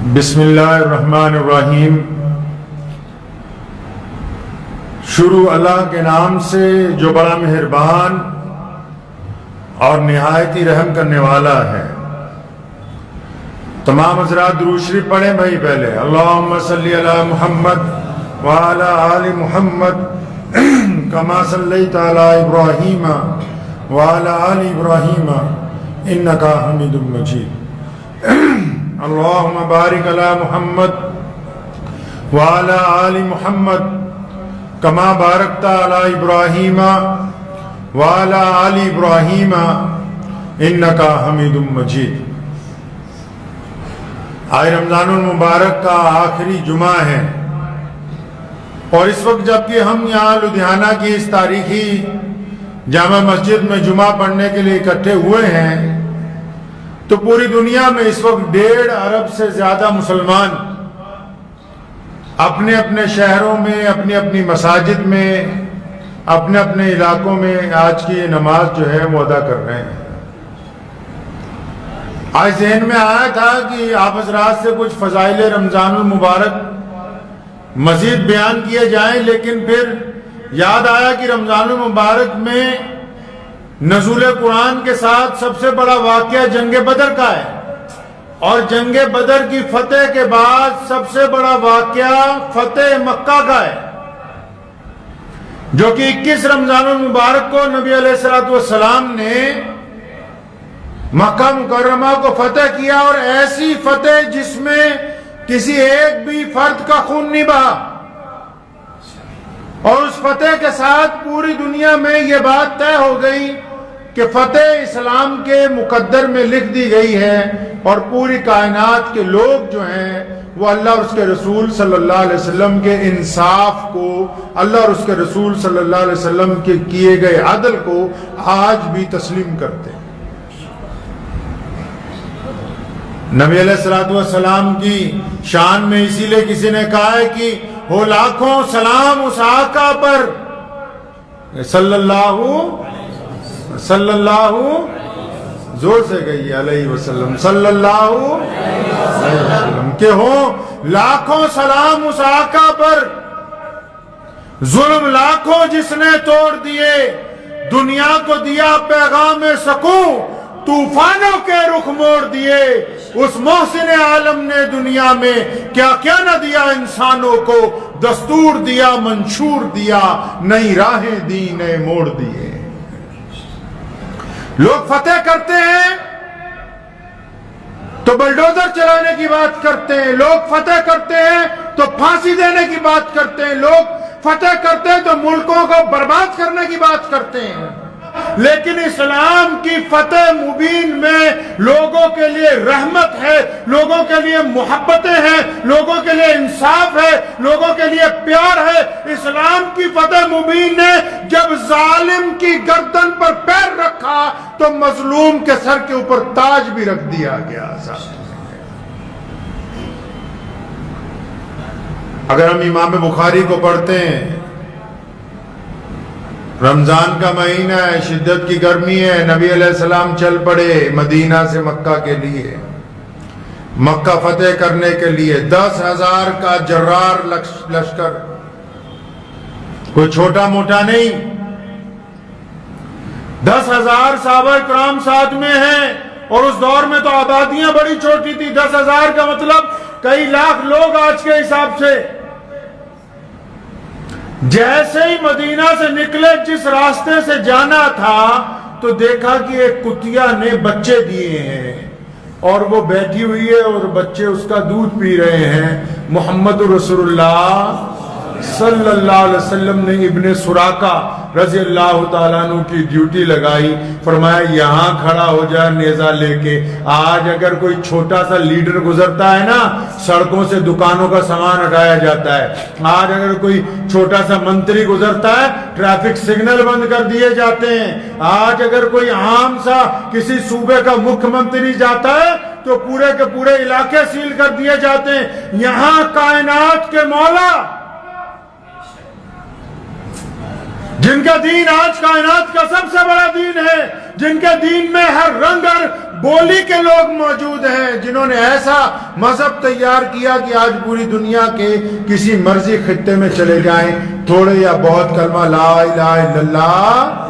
بسم اللہ الرحمن الرحیم۔ شروع اللہ کے نام سے جو بڑا مہربان اور نہایت ہی رحم کرنے والا ہے۔ تمام حضرات درود شریف پڑھیں بھائی پہلے۔ اللہم صلی علی محمد وعلی آل محمد کما صلیت علی ابراہیم وعلی آل ابراہیم انکا حمید مجید۔ اللہم بارک علی محمد وعلی آل محمد کما بارکت علی ابراہیم وعلی آل ابراہیم انکا حمید مجید۔ آج رمضان المبارک کا آخری جمعہ ہے، اور اس وقت جبکہ ہم یہاں لدھیانہ کی اس تاریخی جامع مسجد میں جمعہ پڑھنے کے لیے اکٹھے ہوئے ہیں، تو پوری دنیا میں اس وقت 1.5 ارب سے زیادہ مسلمان اپنے اپنے شہروں میں، اپنی اپنی مساجد میں، اپنے اپنے علاقوں میں آج کی یہ نماز جو ہے وہ ادا کر رہے ہیں۔ آج ذہن میں آیا تھا کہ آپ حضرات سے کچھ فضائل رمضان المبارک مزید بیان کیے جائیں، لیکن پھر یاد آیا کہ رمضان المبارک میں نزول قرآن کے ساتھ سب سے بڑا واقعہ جنگ بدر کا ہے، اور جنگ بدر کی فتح کے بعد سب سے بڑا واقعہ فتح مکہ کا ہے، جو کہ 21 رمضان المبارک کو نبی علیہ السلام نے مکہ مکرمہ کو فتح کیا، اور ایسی فتح جس میں کسی ایک بھی فرد کا خون نہیں بہا، اور اس فتح کے ساتھ پوری دنیا میں یہ بات طے ہو گئی کہ فتح اسلام کے مقدر میں لکھ دی گئی ہے، اور پوری کائنات کے لوگ جو ہیں وہ اللہ اور اس کے رسول صلی اللہ علیہ وسلم کے انصاف کو، اللہ اور اس کے رسول صلی اللہ علیہ وسلم کے کیے گئے عدل کو آج بھی تسلیم کرتے ہیں۔ نبی علیہ السلام کی شان میں اسی لیے کسی نے کہا ہے کہ ہو لاکھوں سلام اس آقا پر صلی اللہ زور سے گئی علیہ وسلم، صلی اللہ علیہ وسلم، کہ ہو لاکھوں سلام اس آقا پر، ظلم لاکھوں جس نے توڑ دیے، دنیا کو دیا پیغام سکون، طوفانوں کے رخ موڑ دیے، اس محسن عالم نے دنیا میں کیا کیا نہ دیا انسانوں کو، دستور دیا، منشور دیا، نئی راہیں دی، نئے موڑ دیے۔ لوگ فتح کرتے ہیں تو بلڈوزر چلانے کی بات کرتے ہیں، لوگ فتح کرتے ہیں تو پھانسی دینے کی بات کرتے ہیں، لوگ فتح کرتے ہیں تو ملکوں کو برباد کرنے کی بات کرتے ہیں، لیکن اسلام کی فتح مبین میں لوگوں کے لیے رحمت ہے، لوگوں کے لیے محبتیں ہیں، لوگوں کے لیے انصاف ہے، لوگوں کے لیے پیار ہے۔ اسلام کی فتح مبین نے جب ظالم کی گردن پر پیر رکھا تو مظلوم کے سر کے اوپر تاج بھی رکھ دیا گیا۔ اگر ہم امام بخاری کو پڑھتے ہیں، رمضان کا مہینہ ہے، شدت کی گرمی ہے، نبی علیہ السلام چل پڑے مدینہ سے مکہ کے لیے، مکہ فتح کرنے کے لیے 10,000 کا جرار لشکر، کوئی چھوٹا موٹا نہیں، 10,000 صحابہ کرام ساتھ میں ہیں، اور اس دور میں تو آبادیاں بڑی چھوٹی تھی، 10,000 کا مطلب کئی لاکھ لوگ آج کے حساب سے۔ جیسے ہی مدینہ سے نکلے، جس راستے سے جانا تھا تو دیکھا کہ ایک کتیا نے بچے دیے ہیں، اور وہ بیٹھی ہوئی ہے اور بچے اس کا دودھ پی رہے ہیں۔ محمد رسول اللہ صلی اللہ علیہ وسلم نے ابن سراقہ رضی اللہ تعالیٰ عنہ کی ڈیوٹی لگائی، فرمایا یہاں کھڑا ہو جائے نیزہ لے کے۔ آج اگر کوئی چھوٹا سا لیڈر گزرتا ہے نا، سڑکوں سے دکانوں کا سامان ہٹایا جاتا ہے، آج اگر کوئی چھوٹا سا منتری گزرتا ہے ٹریفک سگنل بند کر دیے جاتے ہیں، آج اگر کوئی عام سا کسی صوبے کا مکھ منتری جاتا ہے تو پورے کے پورے علاقے سیل کر دیے جاتے ہیں۔ یہاں کائنات کے مولا، جن کا دین آج کائنات کا سب سے بڑا دین ہے، جن کے دین میں ہر رنگ اور بولی کے لوگ موجود ہیں جنہوں نے ایسا مذہب تیار کیا کہ آج پوری دنیا کے کسی مرضی خطے میں چلے جائیں، تھوڑے یا بہت کلمہ لا الہ الا اللہ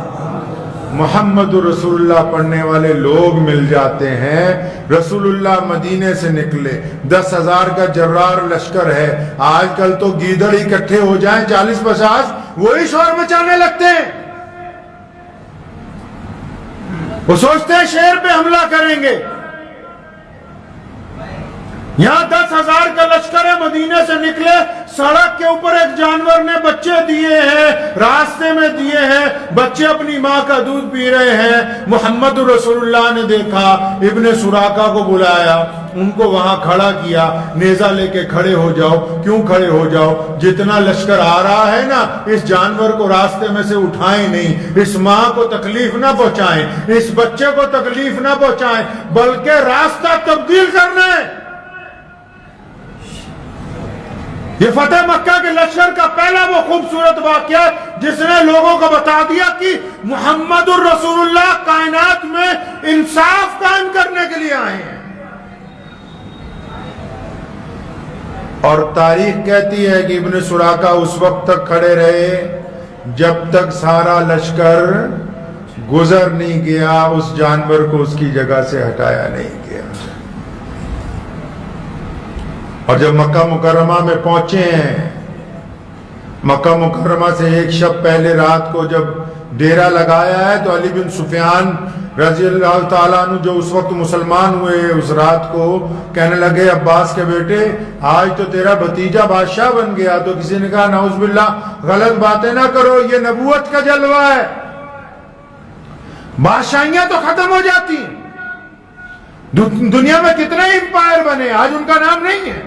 محمد رسول اللہ پڑھنے والے لوگ مل جاتے ہیں۔ رسول اللہ مدینے سے نکلے، 10,000 کا جرار لشکر ہے، آج کل تو گیدڑ اکٹھے ہو جائیں 40-50 وہی شور مچانے لگتے ہیں، وہ سوچتے ہیں شیر پہ حملہ کریں گے۔ یہاں 10,000 کا لشکر ہے، مدینے سے نکلے، سڑک کے اوپر ایک جانور نے بچے دیے ہیں، راستے میں دیے ہیں، بچے اپنی ماں کا دودھ پی رہے ہیں۔ محمد رسول اللہ نے دیکھا، ابن سراقہ کو بلایا، ان کو وہاں کھڑا کیا، نیزہ لے کے کھڑے ہو جاؤ۔ کیوں کھڑے ہو جاؤ؟ جتنا لشکر آ رہا ہے نا، اس جانور کو راستے میں سے اٹھائیں نہیں، اس ماں کو تکلیف نہ پہنچائیں، اس بچے کو تکلیف نہ پہنچائیں، بلکہ راستہ تبدیل کرنا ہے۔ یہ فتح مکہ کے لشکر کا پہلا وہ خوبصورت واقعہ جس نے لوگوں کو بتا دیا کہ محمد الرسول اللہ کائنات میں انصاف قائم کرنے کے لیے آئے ہیں۔ اور تاریخ کہتی ہے کہ ابن سراقہ اس وقت تک کھڑے رہے جب تک سارا لشکر گزر نہیں گیا، اس جانور کو اس کی جگہ سے ہٹایا نہیں گیا۔ اور جب مکہ مکرمہ میں پہنچے ہیں، مکہ مکرمہ سے ایک شب پہلے رات کو جب ڈیرا لگایا ہے، تو علی بن سفیان رضی اللہ تعالیٰ عنہ جو اس وقت مسلمان ہوئے، اس رات کو کہنے لگے عباس کے بیٹے آج تو تیرا بھتیجا بادشاہ بن گیا۔ تو کسی نے کہا نعوذ باللہ غلط باتیں نہ کرو، یہ نبوت کا جلوہ ہے، بادشاہیاں تو ختم ہو جاتی ہیں، دنیا میں کتنے امپائر بنے، آج ان کا نام نہیں ہے۔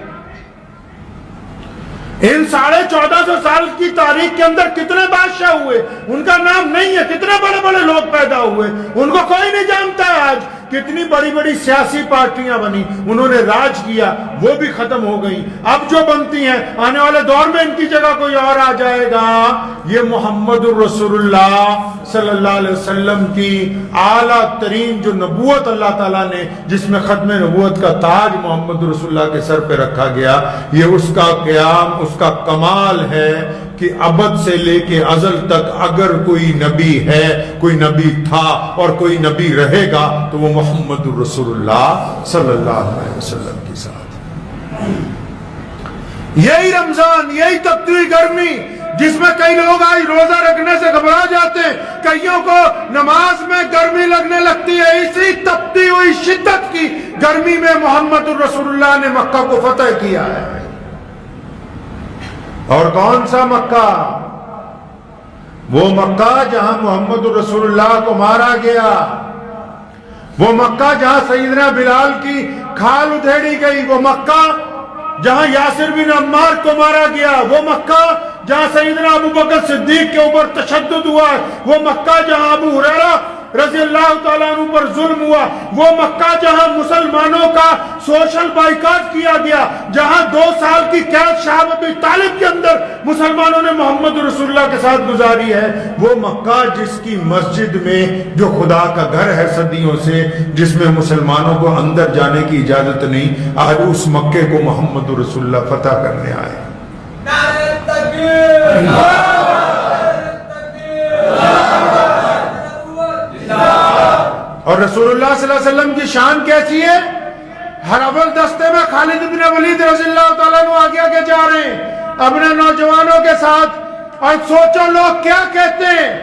ان 1450 سال کی تاریخ کے اندر کتنے بادشاہ ہوئے، ان کا نام نہیں ہے۔ کتنے بڑے بڑے لوگ پیدا ہوئے، ان کو کوئی نہیں جانتا ہے۔ آج کتنی بڑی بڑی سیاسی پارٹیاں بنی، انہوں نے راج کیا، وہ بھی ختم ہو گئی۔ اب جو بنتی ہیں آنے والے دور میں ان کی جگہ کوئی اور آ جائے گا۔ یہ محمد الرسول اللہ صلی اللہ علیہ وسلم کی اعلیٰ ترین جو نبوت اللہ تعالیٰ نے، جس میں ختم نبوت کا تاج محمد رسول اللہ کے سر پہ رکھا گیا، یہ اس کا قیام، اس کا کمال ہے کہ ابد سے لے کے ازل تک اگر کوئی نبی ہے، کوئی نبی تھا اور کوئی نبی رہے گا تو وہ محمد رسول اللہ صلی اللہ علیہ وسلم کے ساتھ۔ یہی رمضان، یہی تپتی گرمی جس میں کئی لوگ آج روزہ رکھنے سے گھبرا جاتے ہیں، کئیوں کو نماز میں گرمی لگنے لگتی ہے، اسی تپتی ہوئی شدت کی گرمی میں محمد رسول اللہ نے مکہ کو فتح کیا ہے۔ اور کون سا مکہ؟ وہ مکہ جہاں محمد رسول اللہ کو مارا گیا، وہ مکہ جہاں سیدنا بلال کی کھال ادھیڑی گئی، وہ مکہ جہاں یاسر بن عمار کو مارا گیا، وہ مکہ جہاں سیدنا ابو بکر صدیق کے اوپر تشدد ہوا، وہ مکہ جہاں ابو ہریرہ رضی اللہ تعالیٰ عنہ پر ظلم ہوا، وہ مکہ جہاں مسلمانوں کا سوشل بائیکاٹ کیا گیا، جہاں 2 سال کی قید شاہب ابی طالب کے اندر مسلمانوں نے محمد رسول اللہ کے ساتھ گزاری ہے، وہ مکہ جس کی مسجد میں جو خدا کا گھر ہے صدیوں سے، جس میں مسلمانوں کو اندر جانے کی اجازت نہیں، آج اس مکے کو محمد رسول اللہ فتح کرنے آئے۔ نعرہ تکبیر! اور رسول اللہ صلی اللہ علیہ وسلم کی شان کیسی ہے؟ ہر اول دستے میں خالد بن ولید رضی اللہ تعالیٰ عنہ آگے آگے جا رہے ہیں اپنے نوجوانوں کے ساتھ، اور سوچو لوگ کیا کہتے ہیں۔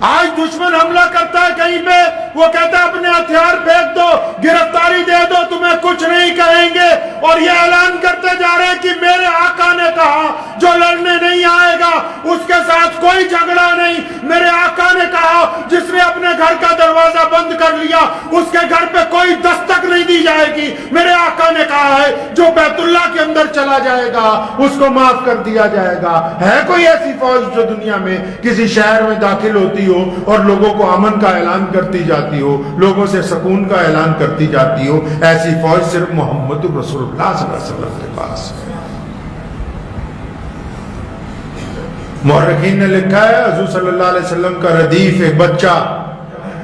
آج دشمن حملہ کرتا ہے کہیں پہ، وہ کہتا ہے اپنے ہتھیار پھینک دو، گرفتاری دے دو، تمہیں کچھ نہیں کہیں گے، اور یہ اعلان کرتے جا رہے ہیں کہ میرے آقا نے کہا جو لڑنے نہیں آئے گا اس کے ساتھ کوئی جھگڑا نہیں۔ میرے آقا نے کہا جس نے اپنے گھر کا دروازہ بند کر لیا اس کے گھر پہ کوئی دستک نہیں دی جائے گی۔ میرے آقا نے کہا ہے جو بیت اللہ کے اندر چلا جائے گا اس کو معاف کر دیا جائے گا۔ ہے کوئی ایسی فوج جو دنیا میں کسی شہر میں داخل ہوتی ہو اور لوگوں کو امن کا اعلان کرتی جاتی ہو، لوگوں سے سکون کا اعلان کرتی جاتی ہو؟ ایسی فوج صرف محمد رسول اللہ صلی اللہ علیہ وسلم کے پاس ہے۔ مورخین نے لکھا ہے حضور صلی اللہ علیہ وسلم کا ردیف ایک بچہ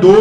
2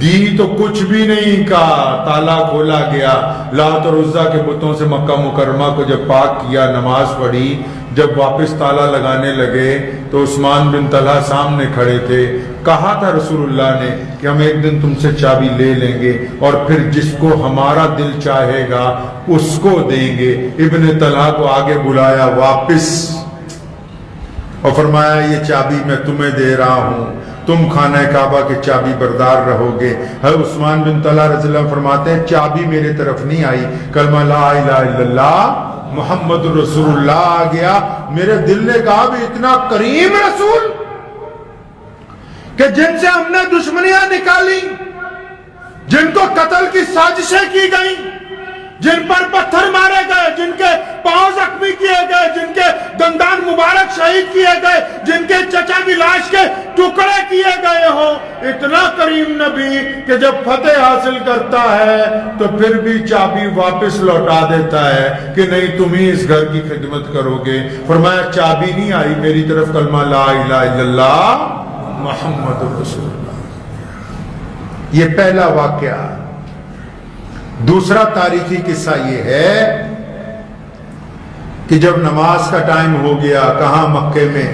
دی تو کچھ بھی نہیں کہا، تالا کھولا گیا۔ لات اور عزا کے بتوں سے مکہ مکرمہ کو جب پاک کیا، نماز پڑھی، جب واپس تالا لگانے لگے تو عثمان بن طلحہ سامنے کھڑے تھے۔ کہا تھا رسول اللہ نے کہ ہم ایک دن تم سے چابی لے لیں گے اور پھر جس کو ہمارا دل چاہے گا اس کو دیں گے۔ ابن طلحہ کو آگے بلایا واپس اور فرمایا یہ چابی میں تمہیں دے رہا ہوں، تم خانہ کعبہ کے چابی بردار رہو گے۔ عثمان بن طلحہ رضی اللہ عنہ فرماتے ہیں چابی میرے طرف نہیں آئی، کلمہ لا الہ الا اللہ محمد رسول اللہ آ گیا۔ میرے دل نے کہا بھی اتنا کریم رسول کہ جن سے ہم نے دشمنیاں نکالی، جن کو قتل کی سازشیں کی گئی، جن پر پتھر مارے گئے، جن کے پاؤں زخمی کیے گئے، جن کے دندان مبارک شہید کیے گئے، جن کے چچا کی لاش کے ٹکڑے کیے گئے ہو، اتنا کریم نبی کہ جب فتح حاصل کرتا ہے تو پھر بھی چابی واپس لوٹا دیتا ہے کہ نہیں تم ہی اس گھر کی خدمت کرو گے۔ فرمایا چابی نہیں آئی میری طرف، کلمہ لا الہ الا اللہ محمد رسول اللہ۔ یہ پہلا واقعہ۔ دوسرا تاریخی قصہ یہ ہے کہ جب نماز کا ٹائم ہو گیا، کہاں؟ مکے میں۔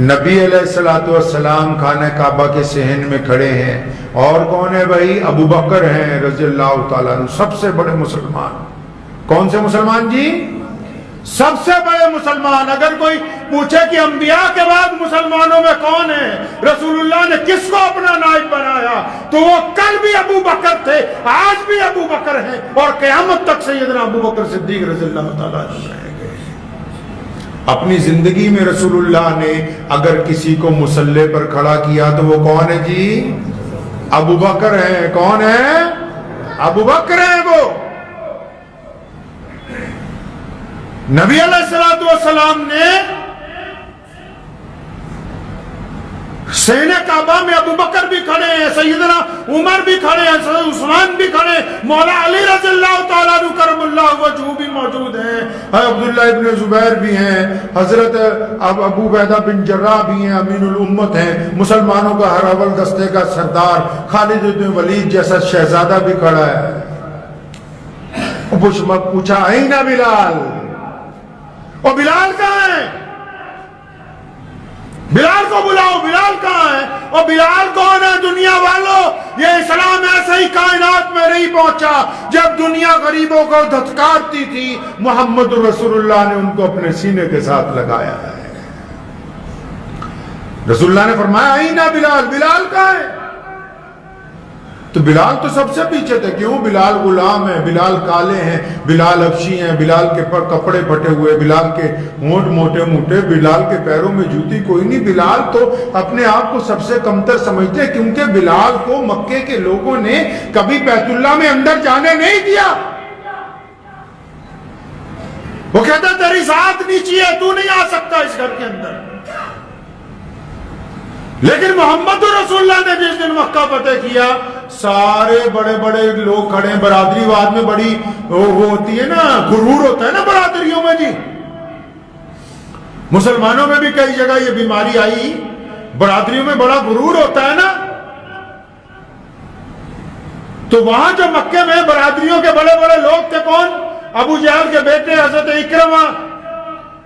نبی علیہ السلام خانہ کعبہ کے صحن میں کھڑے ہیں، اور کون ہے بھائی؟ ابو بکر ہیں رضی اللہ تعالیٰ عنہ، سب سے بڑے مسلمان۔ کون سے مسلمان جی؟ سب سے بڑے مسلمان۔ اگر کوئی پوچھے کہ انبیاء کے بعد مسلمانوں میں کون ہے، رسول اللہ نے کس کو اپنا نائب بنایا، تو وہ کل بھی ابو بکر تھے، آج بھی ابو بکر ہیں، اور قیامت تک سیدنا ابو بکر صدیق رضی اللہ تعالیٰ عنہ رہیں گے۔ اپنی زندگی میں رسول اللہ نے اگر کسی کو مصلی پر کھڑا کیا تو وہ کون ہے جی؟ ابو بکر ہیں۔ کون ہے؟ ابو بکر ہیں وہ۔ نبی علیہ السلام نے سینہ کعبہ میں ابو بکر بھی کھڑے ہیں، سیدنا عمر بھی کھڑے ہیں، سیدنا عثمان بھی کھڑے ہیں، مولا علی رضی اللہ تعالیٰ عنہ کرم اللہ وجہہ بھی موجود ہیں، عبداللہ ابن زبیر بھی ہیں، حضرت ابو عبیدہ بن جراح بھی ہیں، امین الامت ہیں، مسلمانوں کا ہر اول دستے کا سردار خالد بن ولید جیسا شہزادہ بھی کھڑا ہے۔ پوچھا این بلال، اور بلال کہاں ہے؟ بلال کو بلاؤ، بلال کہاں ہے؟ اور بلال کون ہے دنیا والوں؟ یہ اسلام ایسے ہی کائنات میں نہیں پہنچا۔ جب دنیا غریبوں کو دھتکارتی تھی، محمد رسول اللہ نے ان کو اپنے سینے کے ساتھ لگایا ہے۔ رسول اللہ نے فرمایا اینا بلال، بلال کہاں ہے؟ تو بلال تو سب سے پیچھے تھے۔ کیوں؟ بلال غلام ہیں، بلال کالے ہیں، بلال حبشی ہیں، بلال کے کپڑے پھٹے ہوئے، بلال کے ہونٹ موٹے موٹے، بلال کے پیروں میں جوتی کوئی نہیں۔ بلال تو اپنے آپ کو سب سے کمتر سمجھتے ہیں، کیونکہ بلال کو مکے کے لوگوں نے کبھی بیت اللہ میں اندر جانے نہیں دیا۔ وہ کہتا تیری ذات نیچی ہے، تو نہیں آ سکتا اس گھر کے اندر۔ لیکن محمد رسول اللہ نے جس دن مکہ فتح کیا، سارے بڑے بڑے لوگ کھڑے ہیں۔ برادری واد میں بڑی وہ ہوتی ہے نا، غرور ہوتا ہے نا برادریوں میں جی۔ مسلمانوں میں بھی کئی جگہ یہ بیماری آئی، برادریوں میں بڑا غرور ہوتا ہے نا۔ تو وہاں جو مکے میں برادریوں کے بڑے بڑے لوگ تھے، کون؟ ابو جہل کے بیٹے حضرت اکرمہ،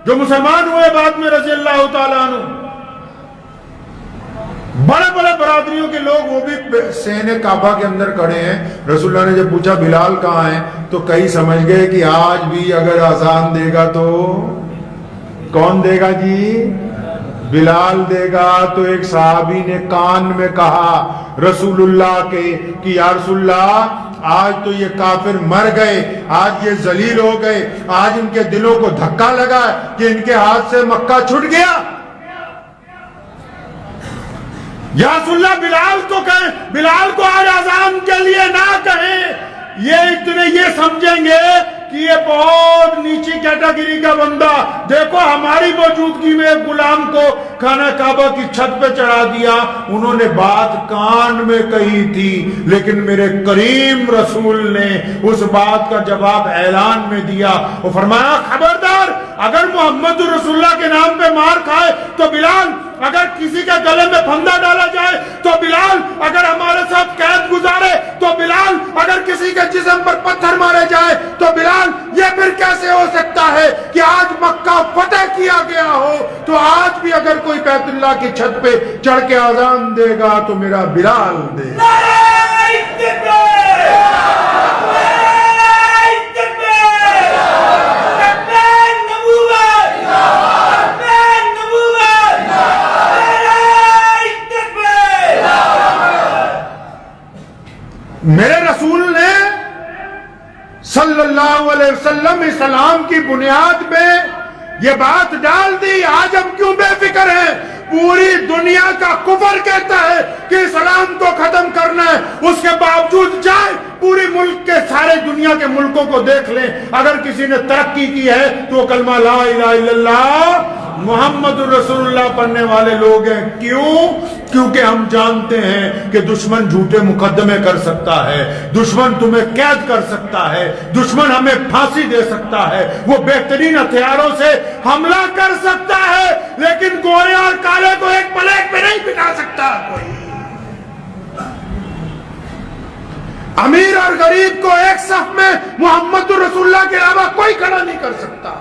جو مسلمان ہوئے بعد میں رضی اللہ تعالیٰ عنہ۔ بڑے بڑے برادریوں کے لوگ وہ بھی سینہ کعبہ کے اندر کھڑے ہیں۔ رسول اللہ نے جب پوچھا بلال کہاں ہے، تو کئی سمجھ گئے کہ آج بھی اگر اذان دے گا تو کون دے گا جی؟ بلال دے گا۔ تو ایک صحابی نے کان میں کہا رسول اللہ کے کہ یا رسول اللہ، آج تو یہ کافر مر گئے، آج یہ ذلیل ہو گئے، آج ان کے دلوں کو دھکا لگا کہ ان کے ہاتھ سے مکہ چھٹ گیا۔ یا رسول اللہ بلال کو کہیں، بلال کو آج اذان کے لیے نہ کہیں، یہ اتنے یہ سمجھیں گے کہ یہ بہت نیچی کیٹیگری کا بندہ، دیکھو ہماری موجودگی میں ایک غلام کو خانہ کعبہ کی چھت پہ چڑھا دیا۔ انہوں نے بات کان میں کہی تھی، لیکن میرے کریم رسول نے اس بات کا جواب اعلان میں دیا۔ وہ فرمایا خبردار، اگر محمد رسول اللہ کے نام پہ مار کھائے تو بلال، اگر کسی کے گلے میں پھندا ڈالا جائے تو بلال، اگر ہم اگر کسی کے جسم پر پتھر مارے جائے تو بلال یہ پھر کیسے ہو سکتا ہے کہ آج مکہ فتح کیا گیا ہو تو آج بھی اگر کوئی بیت اللہ کی چھت پہ چڑھ کے اذان دے گا تو میرا بلال دے گا۔ میرے رسول نے صلی اللہ علیہ وسلم اسلام کی بنیاد میں یہ بات ڈال دی، آج ہم کیوں بے فکر ہیں؟ پوری دنیا کا کفر کہتا ہے کہ اسلام کو ختم کرنا ہے، اس کے باوجود جائے پوری ملک کے سارے دنیا کے ملکوں کو دیکھ لیں، اگر کسی نے ترقی کی ہے تو وہ کلمہ لا الہ الا اللہ محمد الرسول اللہ پڑھنے والے لوگ ہیں۔ کیوں؟ کیونکہ ہم جانتے ہیں کہ دشمن جھوٹے مقدمے کر سکتا ہے، دشمن تمہیں قید کر سکتا ہے، دشمن ہمیں پھانسی دے سکتا ہے، وہ بہترین ہتھیاروں سے حملہ کر سکتا ہے، لیکن گورے اور کالے کو ایک پلیٹ پہ نہیں بٹھا سکتا کوئی۔ امیر اور غریب کو ایک صف میں محمد رسول اللہ کے علاوہ کوئی کھڑا نہیں کر سکتا۔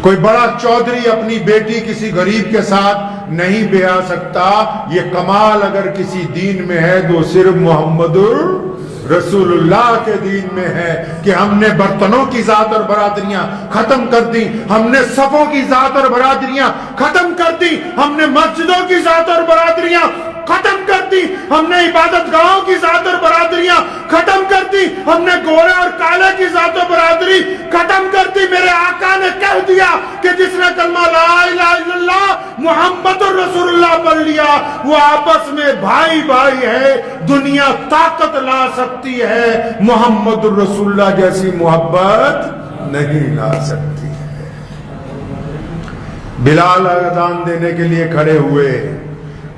کوئی بڑا چودھری اپنی بیٹی کسی غریب کے ساتھ نہیں بیاہ سکتا۔ یہ کمال اگر کسی دین میں ہے تو صرف محمد رسول اللہ کے دین میں ہے کہ ہم نے برتنوں کی ذات اور برادریاں ختم کر دی، ہم نے صفوں کی ذات اور برادریاں ختم کر دی، ہم نے مسجدوں کی ذات اور برادریاں ختم کر دی، ہم نے عبادت گاہوں کی ذات اور برادریاں ختم کر دی، ہم نے گورے اور کالے کی ذات و برادری ختم کر دی۔ میرے آقا نے کہہ دیا کہ جس نے کلمہ لا الہ الا اللہ محمد الرسول اللہ پڑھ لیا وہ آپس میں بھائی بھائی ہے، دنیا طاقت لا سکتی ہے، محمد الرسول اللہ جیسی محبت نہیں لا سکتی ہے۔ بلال اذان دینے کے لیے کھڑے ہوئے،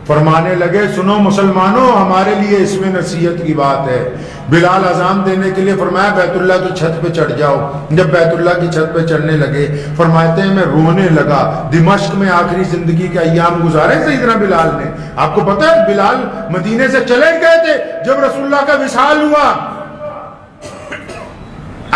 فرمانے لگے سنو مسلمانوں، ہمارے لیے اس میں نصیحت کی بات ہے۔ بلال اذان دینے کے لیے فرمایا بیت اللہ کی چھت پہ چڑھ جاؤ۔ جب بیت اللہ کی چھت پہ چڑھنے لگے فرماتے ہیں میں رونے لگا۔ دمشق میں آخری زندگی کے ایام گزارے سیدنا بلال نے۔ آپ کو پتہ ہے بلال مدینے سے چلے گئے تھے جب رسول اللہ کا وصال ہوا،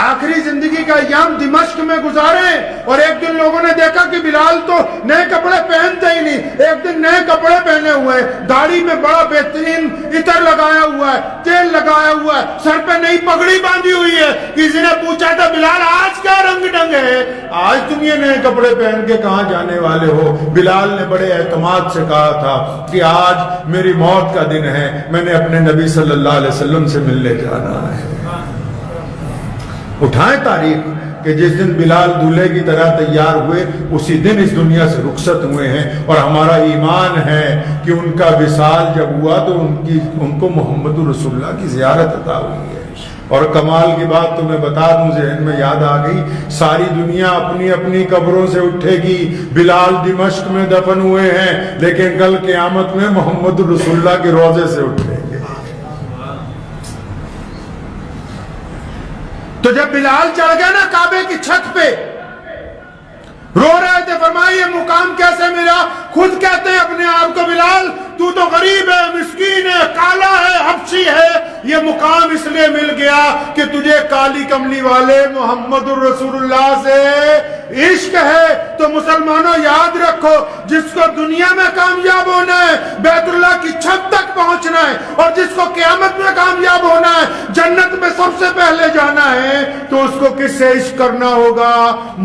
آخری زندگی کا ایام دمشق میں گزارے، اور ایک دن لوگوں نے دیکھا کہ بلال تو نئے کپڑے پہنتے ہی نہیں، ایک دن نئے کپڑے پہنے ہوئے، داڑھی میں بڑا بہترین عطر لگایا ہوا ہے، تیل لگایا ہوا ہے، سر پہ نئی پگڑی باندھی ہوئی ہے۔ کسی نے پوچھا تھا بلال آج کیا رنگ ڈھنگ ہے، آج تم یہ نئے کپڑے پہن کے کہاں جانے والے ہو؟ بلال نے بڑے اعتماد سے کہا تھا کہ آج میری موت کا دن ہے، میں نے اپنے نبی صلی اللہ علیہ وسلم سے ملنے جانا ہے۔ اٹھائیں تاریخ کہ جس دن بلال دولہے کی طرح تیار ہوئے اسی دن اس دنیا سے رخصت ہوئے ہیں، اور ہمارا ایمان ہے کہ ان کا وصال جب ہوا تو ان کو محمد رسول اللہ کی زیارت عطا ہوئی ہے۔ اور کمال کی بات تو میں بتا دوں، ذہن میں یاد آ گئی، ساری دنیا اپنی اپنی قبروں سے اٹھے گی، بلال دمشق میں دفن ہوئے ہیں لیکن کل قیامت میں محمد رسول اللہ کے روضے سے اٹھیں گے۔ تو جب بلال چڑھ گیا نا کعبے کی چھت پہ، رو رہے تھے، فرمایا یہ مقام کیسے ملا؟ خود کہتے ہیں اپنے آپ کو بلال تو تو غریب ہے، مسکین ہے، کالا ہے، حبشی ہے، یہ مقام اس لیے مل گیا کہ تجھے کالی کملی والے محمد الرسول اللہ سے عشق ہے۔ تو مسلمانوں یاد رکھو، جس کو دنیا میں کامیاب ہونا ہے بیت اللہ کی چھت تک پہنچنا ہے، اور جس کو قیامت میں کامیاب ہونا ہے جنت میں سب سے پہلے جانا ہے، تو اس کو کس سے عشق کرنا ہوگا؟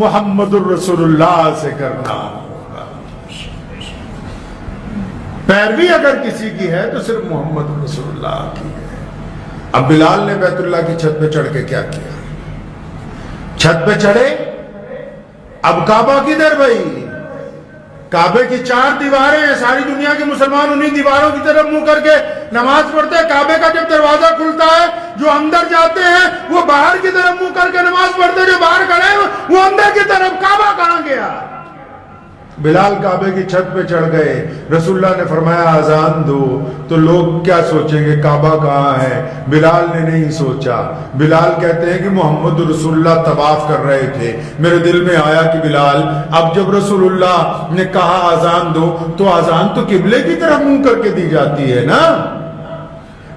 محمد الرسول اللہ سے کرنا ہوگا۔ پیروی اگر کسی کی ہے تو صرف محمد رسول اللہ کی ہے۔ اب بلال نے بیت اللہ کی چھت پہ چڑھ کے کیا کیا؟ چھت پہ چڑھے، اب کعبہ کدھر بھائی؟ کعبے کی 4 دیواریں ہیں، ساری دنیا کے مسلمان انہی دیواروں کی طرف منہ کر کے نماز پڑھتے ہیں۔ کعبے کا جب دروازہ کھلتا ہے جو اندر جاتے ہیں وہ باہر کی طرف منہ کر کے نماز پڑھتے ہیں، جو باہر کھڑے ہیں وہ اندر کی طرف۔ کعبہ کہاں گیا؟ بلال کعبے کی چھت پہ چڑھ گئے، رسول اللہ نے فرمایا اذان دو، تو لوگ کیا سوچیں گے کعبہ کہاں ہے؟ بلال نے نہیں سوچا۔ بلال کہتے ہیں کہ محمد رسول اللہ طواف کر رہے تھے، میرے دل میں آیا کہ بلال اب جب رسول اللہ نے کہا اذان دو تو اذان تو قبلے کی طرف منہ کر کے دی جاتی ہے نا،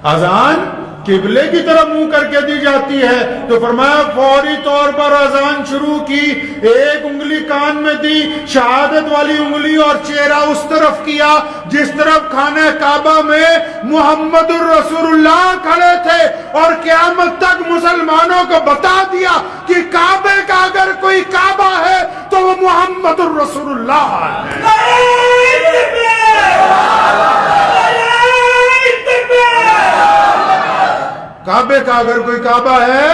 اذان قبلے کی طرف منہ کر کے دی جاتی ہے، تو فرمایا فوری طور پر اذان شروع کی، ایک انگلی کان میں دی، شہادت والی انگلی اور چہرہ اس طرف کیا جس طرف خانہ کعبہ میں محمد الرسول اللہ کھڑے تھے، اور قیامت تک مسلمانوں کو بتا دیا کہ کعبے کا اگر کوئی کعبہ ہے تو وہ محمد الرسول اللہ ہے۔ کعبے کا اگر کوئی کعبہ ہے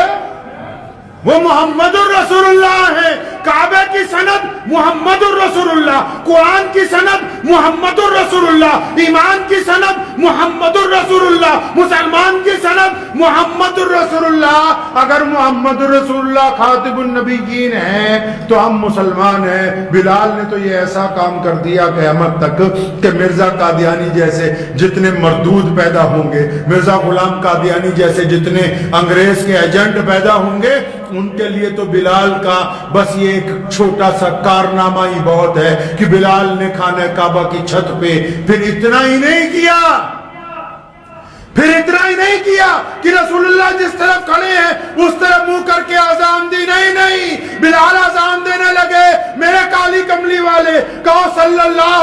وہ محمد الرسول اللہ ہے۔ کعبے کی سند محمد الرسول اللہ، قرآن کی سند محمد الرسول اللہ، ایمان کی سند محمد الرسول اللہ، مسلمان کی سند محمد الرسول اللہ۔ اگر محمد الرسول اللہ خاتم النبیین ہیں تو ہم مسلمان ہیں۔ بلال نے تو یہ ایسا کام کر دیا قیامت تک کہ مرزا قادیانی جیسے جتنے مردود پیدا ہوں گے، مرزا غلام قادیانی جیسے جتنے انگریز کے ایجنٹ پیدا ہوں گے، ان کے لیے تو بلال کا بس یہ ایک چھوٹا سا کارنامہ ہی بہت ہے کہ بلال نے خانہ کعبہ کی چھت پہ پھر اتنا ہی نہیں کیا کہ رسول اللہ جس طرف کھڑے ہیں اس طرف منہ کر کے اذان دی، نہیں، بلال اذان دینے لگے، میرے کالی کملی والے کہو صلی اللہ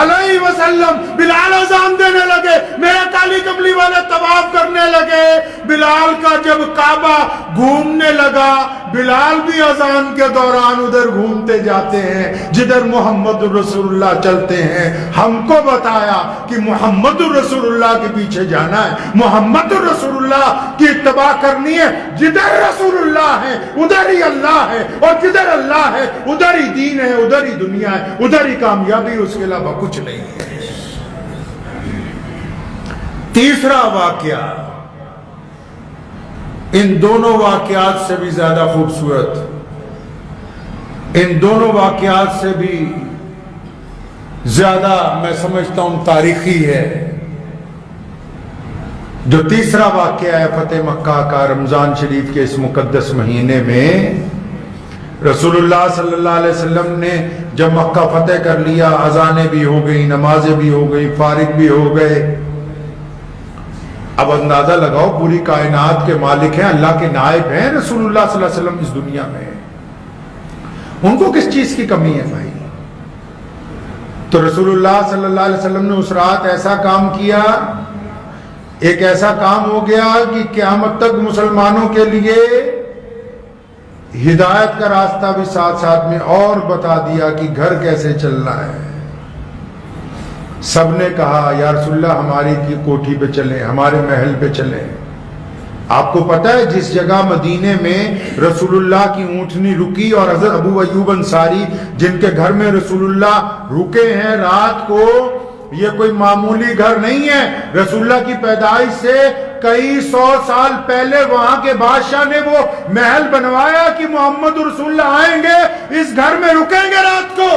علیہ وسلم۔ بلال اذان دینے لگے، میرے کالی کملی والے طواف کرنے لگے۔ بلال کا جب کعبہ گھومنے لگا، بلال بھی اذان کے دوران ادھر گھومتے جاتے ہیں جدھر محمد الرسول اللہ چلتے ہیں۔ ہم کو بتایا کہ محمد الرسول اللہ کے پیچھے جانا ہے، محمد الرسول اللہ کی اتباع کرنی ہے۔ جدھر رسول اللہ ہے ادھر ہی اللہ ہے، اور جدھر اللہ ہے ادھر ہی دین ہے، ادھر ہی دنیا ہے، ادھر ہی کامیابی، اس کے علاوہ کچھ نہیں ہے۔ تیسرا واقعہ ان دونوں واقعات سے بھی زیادہ خوبصورت، ان دونوں واقعات سے بھی زیادہ میں سمجھتا ہوں تاریخی ہے۔ جو تیسرا واقعہ ہے فتح مکہ کا، رمضان شریف کے اس مقدس مہینے میں رسول اللہ صلی اللہ علیہ وسلم نے جب مکہ فتح کر لیا، اذانیں بھی ہو گئی، نمازیں بھی ہو گئی، فارغ بھی ہو گئے۔ اب اندازہ لگاؤ، پوری کائنات کے مالک ہیں، اللہ کے نائب ہیں رسول اللہ صلی اللہ علیہ وسلم اس دنیا میں، ان کو کس چیز کی کمی ہے بھائی؟ تو رسول اللہ صلی اللہ علیہ وسلم نے اس رات ایسا کام کیا، ایک ایسا کام ہو گیا کہ قیامت تک مسلمانوں کے لیے ہدایت کا راستہ بھی ساتھ ساتھ میں اور بتا دیا کہ گھر کیسے چلنا ہے۔ سب نے کہا یا رسول اللہ ہماری کی کوٹھی پہ چلیں، ہمارے محل پہ چلیں۔ آپ کو پتہ ہے جس جگہ مدینے میں رسول اللہ کی اونٹنی رکی، اور حضرت ابو ایوب انصاری جن کے گھر میں رسول اللہ رکے ہیں رات کو، یہ کوئی معمولی گھر نہیں ہے۔ رسول اللہ کی پیدائش سے کئی سو سال پہلے وہاں کے بادشاہ نے وہ محل بنوایا کہ محمد رسول اللہ آئیں گے، اس گھر میں رکیں گے رات کو۔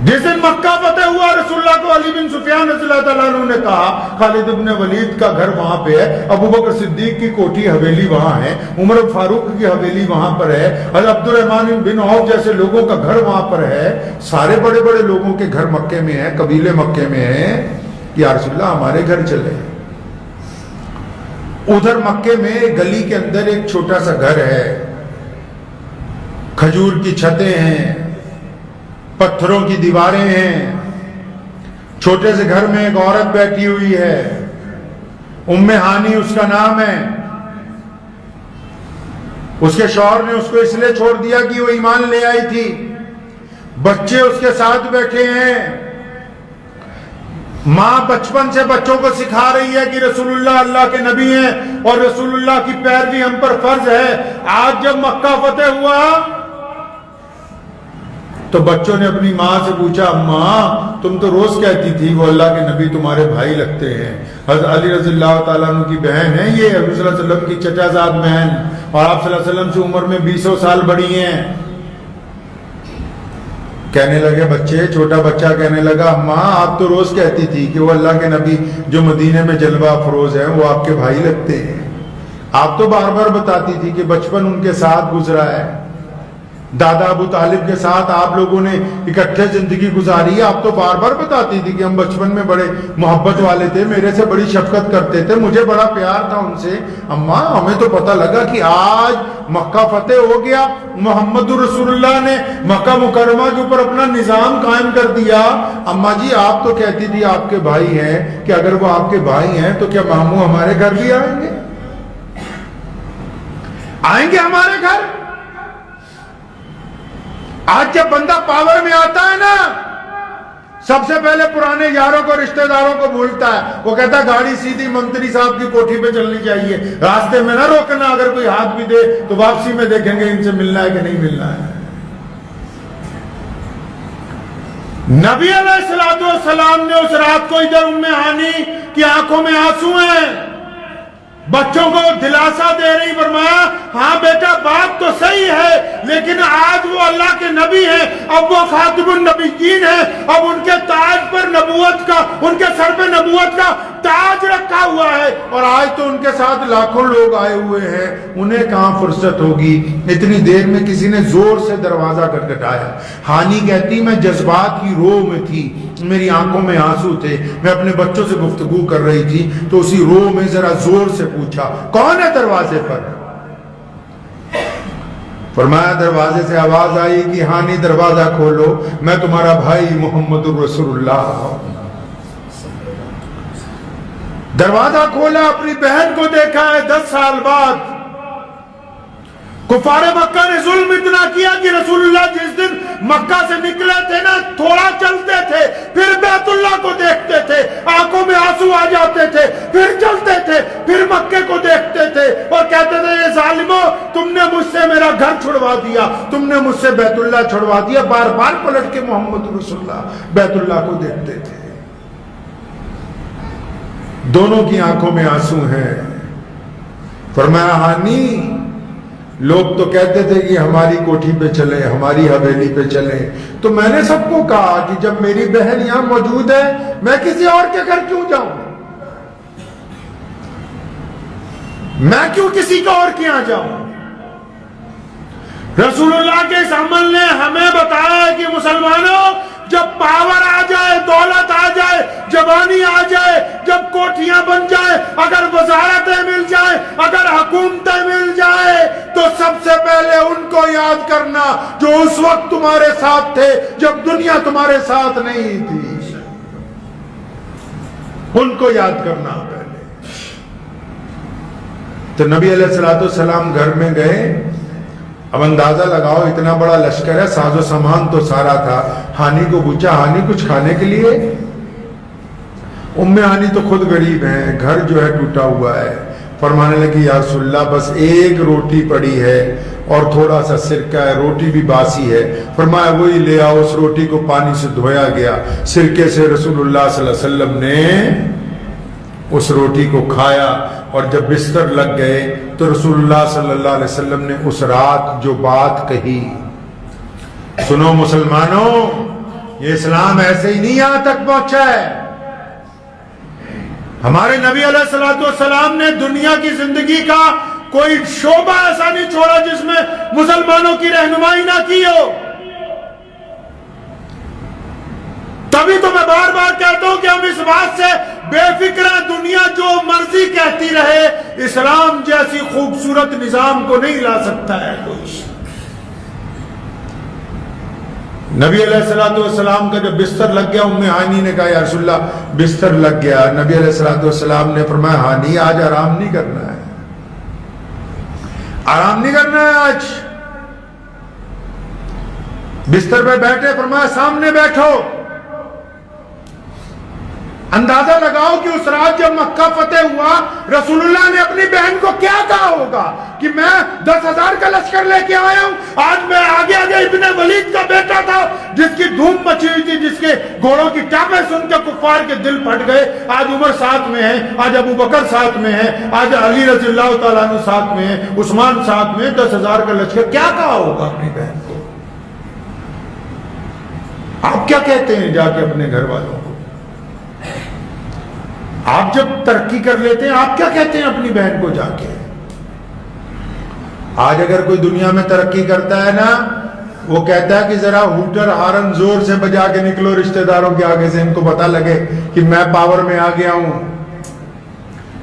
جس دن مکہ فتح ہوا، رسول اللہ کو علی بن سفیان رضی اللہ تعالیٰ عنہ نے کہا خالد بن ولید کا گھر وہاں پہ ہے، ابو بکر صدیق کی کوٹھی حویلی وہاں ہے، عمر فاروق کی حویلی وہاں پر ہے، حضرت عبد الرحمن بن عوف جیسے لوگوں کا گھر وہاں پر ہے، سارے بڑے بڑے لوگوں کے گھر مکے میں ہیں، قبیلے مکے میں ہیں۔ یا رسول اللہ ہمارے گھر چلے۔ ادھر مکے میں گلی کے اندر ایک چھوٹا سا گھر ہے، کھجور کی چھتیں ہیں، پتھروں کی دیواریں ہیں، چھوٹے سے گھر میں ایک عورت بیٹھی ہوئی ہے، ام ہانی اس کا نام ہے۔ اس کے شوہر نے اس کو اس لیے چھوڑ دیا کہ وہ ایمان لے آئی تھی، بچے اس کے ساتھ بیٹھے ہیں، ماں بچپن سے بچوں کو سکھا رہی ہے کہ رسول اللہ اللہ کے نبی ہیں اور رسول اللہ کی پیروی ہم پر فرض ہے۔ آج جب مکہ فتح ہوا تو بچوں نے اپنی ماں سے پوچھا، ماں تم تو روز کہتی تھی وہ اللہ کے نبی تمہارے بھائی لگتے ہیں، حضرت علی رضی اللہ تعالیٰ عنہ کی بہن ہے، یہ حضور صلی اللہ علیہ وسلم کی چچا زاد بہن، اور آپ صلی اللہ علیہ وسلم سے عمر میں 20 سال بڑی ہیں۔ کہنے لگے بچے، چھوٹا بچہ کہنے لگا، ماں آپ تو روز کہتی تھی کہ وہ اللہ کے نبی جو مدینے میں جلوہ افروز ہیں وہ آپ کے بھائی لگتے ہیں، آپ تو بار بار بتاتی تھی کہ بچپن ان کے ساتھ گزرا ہے۔ دادا ابو طالب کے ساتھ آپ لوگوں نے اکٹھے زندگی گزاری ہے. آپ تو بار بار بتاتی تھی کہ ہم بچپن میں بڑے محبت والے تھے, میرے سے بڑی شفقت کرتے تھے, مجھے بڑا پیار تھا ان سے. اماں ہمیں تو پتہ لگا کہ آج مکہ فتح ہو گیا, محمد رسول اللہ نے مکہ مکرمہ کے اوپر اپنا نظام قائم کر دیا. اماں جی آپ تو کہتی تھی آپ کے بھائی ہیں, کہ اگر وہ آپ کے بھائی ہیں تو کیا ماموں ہمارے گھر بھی آئیں گے؟ آئیں گے ہمارے گھر؟ آج جب بندہ پاور میں آتا ہے نا, سب سے پہلے پرانے یاروں کو رشتہ داروں کو بھولتا ہے. وہ کہتا ہے گاڑی سیدھی منتری صاحب کی کوٹھی پہ چلنی چاہیے, راستے میں نہ روکنا, اگر کوئی ہاتھ بھی دے تو واپسی میں دیکھیں گے ان سے ملنا ہے کہ نہیں ملنا ہے. نبی علیہ السلام نے اس رات کو ادھر ام ہانی کی آنکھوں میں آنسو ہیں, بچوں کو دلاسا دے رہی, فرمایا ہاں بیٹا بات تو صحیح ہے, لیکن آج وہ اللہ کے نبی ہیں, اب وہ خاتم النبیین ہیں, اب ان کے تاج پر نبوت کا, ان کے سر پہ نبوت کا تاج رکھا ہوا ہے, اور آج تو ان کے ساتھ لاکھوں لوگ آئے ہوئے ہیں, انہیں کہاں فرصت ہوگی. اتنی دیر میں کسی نے زور سے دروازہ کھٹکھٹایا. ہانی کہتی میں جذبات کی روح میں تھی, میری آنکھوں میں آنسو تھے, میں اپنے بچوں سے گفتگو کر رہی تھی, تو اسی روح میں ذرا زور سے پوچھا کون ہے دروازے پر؟ فرمایا دروازے سے آواز آئی کہ ہانی دروازہ کھولو, میں تمہارا بھائی محمد رسول اللہ. دروازہ کھولا, اپنی بہن کو دیکھا ہے 10 سال بعد. کفار مکہ نے ظلم اتنا کیا کہ رسول اللہ جس دن مکہ سے نکلے تھے نا, تھوڑا چلتے تھے, پھر بیت اللہ کو دیکھتے تھے, آنکھوں میں آنسو آ جاتے تھے, پھر چلتے تھے, پھر مکے کو دیکھتے تھے اور کہتے تھے یہ ظالمو تم نے مجھ سے میرا گھر چھڑوا دیا, تم نے مجھ سے بیت اللہ چھڑوا دیا. بار بار پلٹ کے محمد رسول اللہ بیت اللہ کو دیکھتے تھے. دونوں کی آنکھوں میں آنسو ہیں. فرمایا ہانی لوگ تو کہتے تھے کہ ہماری کوٹھی پہ چلیں, ہماری حویلی پہ چلیں, تو میں نے سب کو کہا کہ جب میری بہن یہاں موجود ہے میں کسی اور کے گھر کیوں جاؤں, میں کیوں کسی کا اور کے یہاں جاؤں. رسول اللہ کے اس عمل نے ہمیں بتایا کہ مسلمانوں جب پاور آ جائے, دولت آ جائے, جوانی آ جائے, جب کوٹھیاں بن جائیں, اگر وزارتیں مل جائیں, اگر حکومتیں مل جائیں, تو سب سے پہلے ان کو یاد کرنا جو اس وقت تمہارے ساتھ تھے جب دنیا تمہارے ساتھ نہیں تھی. ان کو یاد کرنا پہلے. تو نبی علیہ السلام گھر میں گئے. اب اندازہ لگاؤ اتنا بڑا لشکر ہے, ساز و سامان تو سارا تھا. ہانی کو پوچھا ہانی کچھ کھانے کے لیے؟ ام ہانی تو خود غریب ہیں, گھر جو ہے ٹوٹا ہوا ہے. فرمانے لگی یا رسول اللہ بس ایک روٹی پڑی ہے اور تھوڑا سا سرکہ ہے, روٹی بھی باسی ہے. فرمایا وہی لے آؤ. اس روٹی کو پانی سے دھویا گیا, سرکے سے رسول اللہ صلی اللہ علیہ وسلم نے اس روٹی کو کھایا, اور جب بستر لگ گئے تو رسول اللہ صلی اللہ علیہ وسلم نے اس رات جو بات کہی. سنو مسلمانوں, یہ اسلام ایسے ہی نہیں یہاں تک پہنچا ہے. ہمارے نبی علیہ السلام نے دنیا کی زندگی کا کوئی شعبہ ایسا نہیں چھوڑا جس میں مسلمانوں کی رہنمائی نہ کی ہو. تبھی تو میں بار بار کہتا ہوں کہ ہم اس بات سے بے فکر ہیں, دنیا جو مرضی کہتی رہے, اسلام جیسی خوبصورت نظام کو نہیں لا سکتا ہے کوئی. نبی علیہ السلام کا جب بستر لگ گیا, ام ہانی نے کہا یا رسول اللہ بستر لگ گیا. نبی علیہ السلام نے فرمایا ہانی آج آرام نہیں کرنا ہے, آرام نہیں کرنا ہے آج. بستر پہ بیٹھے, فرمایا سامنے بیٹھو. اندازہ لگاؤ کہ اس رات جب مکہ فتح ہوا رسول اللہ نے اپنی بہن کو کیا کہا ہوگا کہ میں 10,000 کا لشکر لے کے آیا ہوں, آج میں آگے آگے ابن ولید کا بیٹا تھا جس کی دھوم مچی ہوئی تھی, جس کے گھوڑوں کی ٹاپیں سن کے کفار کے دل پھٹ گئے. آج عمر ساتھ میں ہے, آج ابو بکر ساتھ میں ہے, آج علی رضی اللہ تعالیٰ عنہ ساتھ میں ہے, عثمان ساتھ میں, 10,000 کا لشکر. کیا کہا ہوگا اپنی بہن کو؟ آپ کیا کہتے ہیں جا کے اپنے گھر والوں کو؟ آپ جب ترقی کر لیتے ہیں آپ کیا کہتے ہیں اپنی بہن کو جا کے؟ آج اگر کوئی دنیا میں ترقی کرتا ہے نا وہ کہتا ہے کہ ذرا ہوٹر ہارن زور سے بجا کے نکلو رشتہ داروں کے آگے سے، ان کو پتہ لگے کہ میں پاور میں آ گیا ہوں،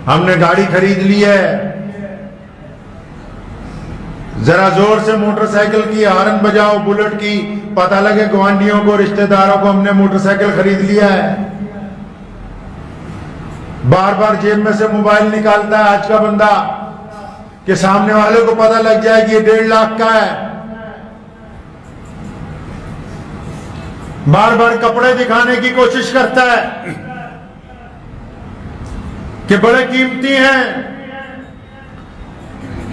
ہم نے گاڑی خرید لی ہے، ذرا زور سے موٹر سائیکل کی ہارن بجاؤ، بلٹ کی، پتہ لگے گوانڈیوں کو، رشتہ داروں کو ہم نے موٹر سائیکل خرید لیا ہے۔ بار بار جیب میں سے موبائل نکالتا ہے آج کا بندہ کہ سامنے والوں کو پتہ لگ جائے کہ یہ 1.5 لاکھ کا ہے۔ بار بار کپڑے دکھانے کی کوشش کرتا ہے کہ بڑے قیمتی ہیں۔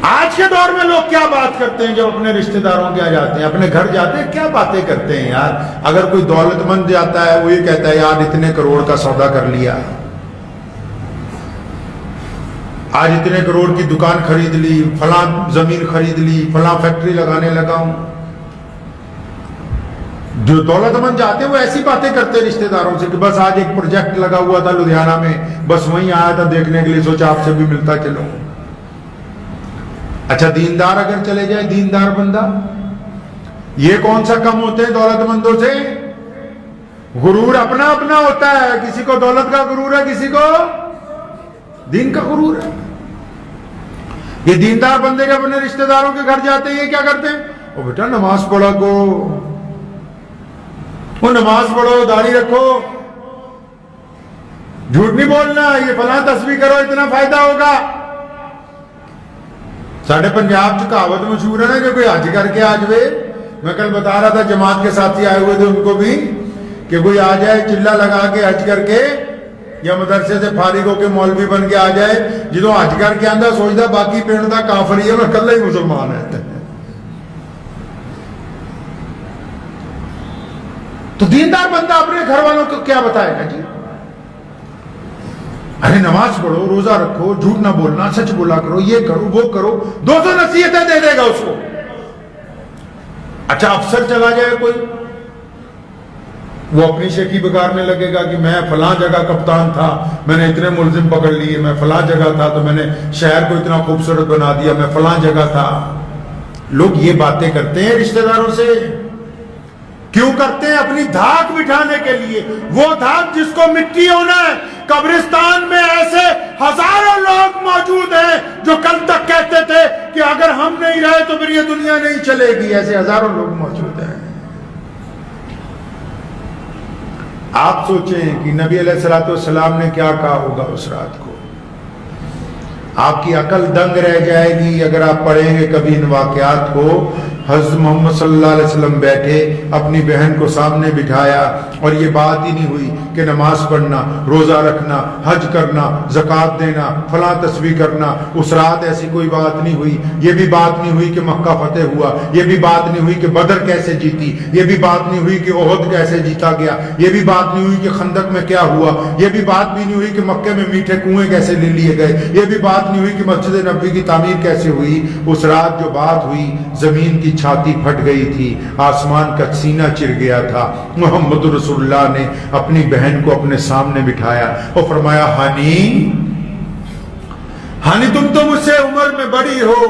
آج کے دور میں لوگ کیا بات کرتے ہیں جب اپنے رشتہ داروں کے آ جاتے ہیں، اپنے گھر جاتے ہیں، کیا باتیں کرتے ہیں یار؟ اگر کوئی دولت مند جاتا ہے وہ یہ کہتا ہے یار اتنے کروڑ کا سودا کر لیا، آج اتنے کروڑ کی دکان خرید لی، فلاں زمین خرید لی، فلاں فیکٹری لگانے لگا ہوں۔ جو دولت مند جاتے ہیں وہ ایسی باتیں کرتے ہیں رشتہ داروں سے کہ بس آج ایک پروجیکٹ لگا ہوا تھا لدھیانہ میں، بس وہیں آیا تھا دیکھنے کے لیے، سوچا آپ سے بھی ملتا چلوں۔ اچھا دیندار اگر چلے جائے، دیندار بندہ، یہ کون سا کم ہوتے ہیں دولت مندوں سے؟ غرور اپنا اپنا ہوتا ہے، کسی کو دولت کا غرور ہے، کسی کو دین کا غرور ہے۔ یہ دیندار بندے کے اپنے رشتہ داروں کے گھر جاتے ہیں، یہ کیا کرتے ہیں؟ او بیٹا نماز پڑھا کو، وہ نماز پڑھو، داڑھی رکھو، جھوٹ نہیں بولنا، یہ فلاں تسبیح کرو، اتنا فائدہ ہوگا۔ ساڑھے پنجاب چ کہاوت مشہور ہے نا کہ کوئی حج کر کے آ جائے، میں کل بتا رہا تھا جماعت کے ساتھی آئے ہوئے تھے ان کو بھی، کہ کوئی آ جائے چلہ لگا کے حج کر کے، یا مدرسے سے فارغ ہو کے مولوی بن کے آ جائے، جدو حج کر کے آندا سوچدا باقی پنڈ دا کافر ہی ہے، میں کلا ہی مسلمان ہے۔ تو دیندار بندہ اپنے گھر والوں کو کیا بتائے گا جی؟ ارے نماز پڑھو، روزہ رکھو، جھوٹ نہ بولنا، سچ بولا کرو، یہ کرو وہ کرو، 200 نصیحتیں دے دے گا اس کو۔ اچھا افسر چلا جائے کوئی، وہ اپنی شیخی بگاڑنے لگے گا کہ میں فلاں جگہ کپتان تھا، میں نے اتنے ملزم پکڑ لیے، میں فلاں جگہ تھا تو میں نے شہر کو اتنا خوبصورت بنا دیا، میں فلاں جگہ تھا۔ لوگ یہ باتیں کرتے ہیں رشتہ داروں سے، کیوں کرتے ہیں؟ اپنی دھاک بٹھانے کے لیے، وہ دھاک جس کو مٹی ہونا ہے۔ قبرستان میں ایسے ہزاروں لوگ موجود ہیں جو کل تک کہتے تھے کہ اگر ہم نہیں رہے تو پھر یہ دنیا نہیں چلے گی، ایسے ہزاروں لوگ موجود ہیں۔ آپ سوچیں کہ نبی علیہ الصلوۃ والسلام نے کیا کہا ہوگا اس رات کو، آپ کی عقل دنگ رہ جائے گی اگر آپ پڑھیں گے کبھی ان واقعات کو۔ حضرت محمد صلی اللہ علیہ وسلم بیٹھے، اپنی بہن کو سامنے بٹھایا، اور یہ بات ہی نہیں ہوئی کہ نماز پڑھنا، روزہ رکھنا، حج کرنا، زکوٰۃ دینا، فلاں تسبیح کرنا، اس رات ایسی کوئی بات نہیں ہوئی۔ یہ بھی بات نہیں ہوئی کہ مکہ فتح ہوا، یہ بھی بات نہیں ہوئی کہ بدر کیسے جیتی، یہ بھی بات نہیں ہوئی کہ احد کیسے جیتا گیا، یہ بھی بات نہیں ہوئی کہ خندق میں کیا ہوا، یہ بھی بات بھی نہیں ہوئی کہ مکے میں میٹھے کنویں کیسے لے لیے گئے، یہ بھی بات نہیں ہوئی کہ مسجد نبوی کی تعمیر کیسے ہوئی۔ اس رات جو بات ہوئی، زمین کی چھاتی پھٹ گئی تھی، آسمان کا سینہ چر گیا تھا۔ محمد رسول اللہ نے اپنی بہن کو اپنے سامنے بٹھایا اور فرمایا ہانی تم تو مجھ سے عمر میں بڑی ہو،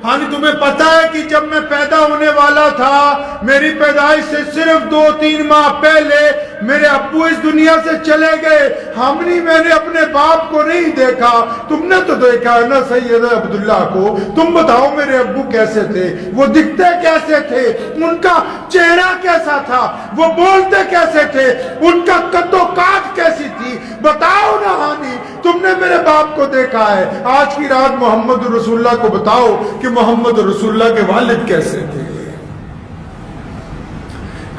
ہانی تمہیں پتا ہے کہ جب میں پیدا ہونے والا تھا، میری پیدائش سے صرف 2-3 ماہ پہلے میرے ابو اس دنیا سے چلے گئے، ہمنی میں نے اپنے باپ کو نہیں دیکھا، تم نے تو دیکھا ہے نا سید عبداللہ کو، تم بتاؤ میرے ابو کیسے تھے، وہ دکھتے کیسے تھے، ان کا چہرہ کیسا تھا، وہ بولتے کیسے تھے، ان کا قد و قامت کیسی تھی، بتاؤ نا ہانی، تم نے میرے باپ کو دیکھا ہے، آج کی رات محمد رسول اللہ کو بتاؤ کہ محمد رسول اللہ کے والد کیسے تھے۔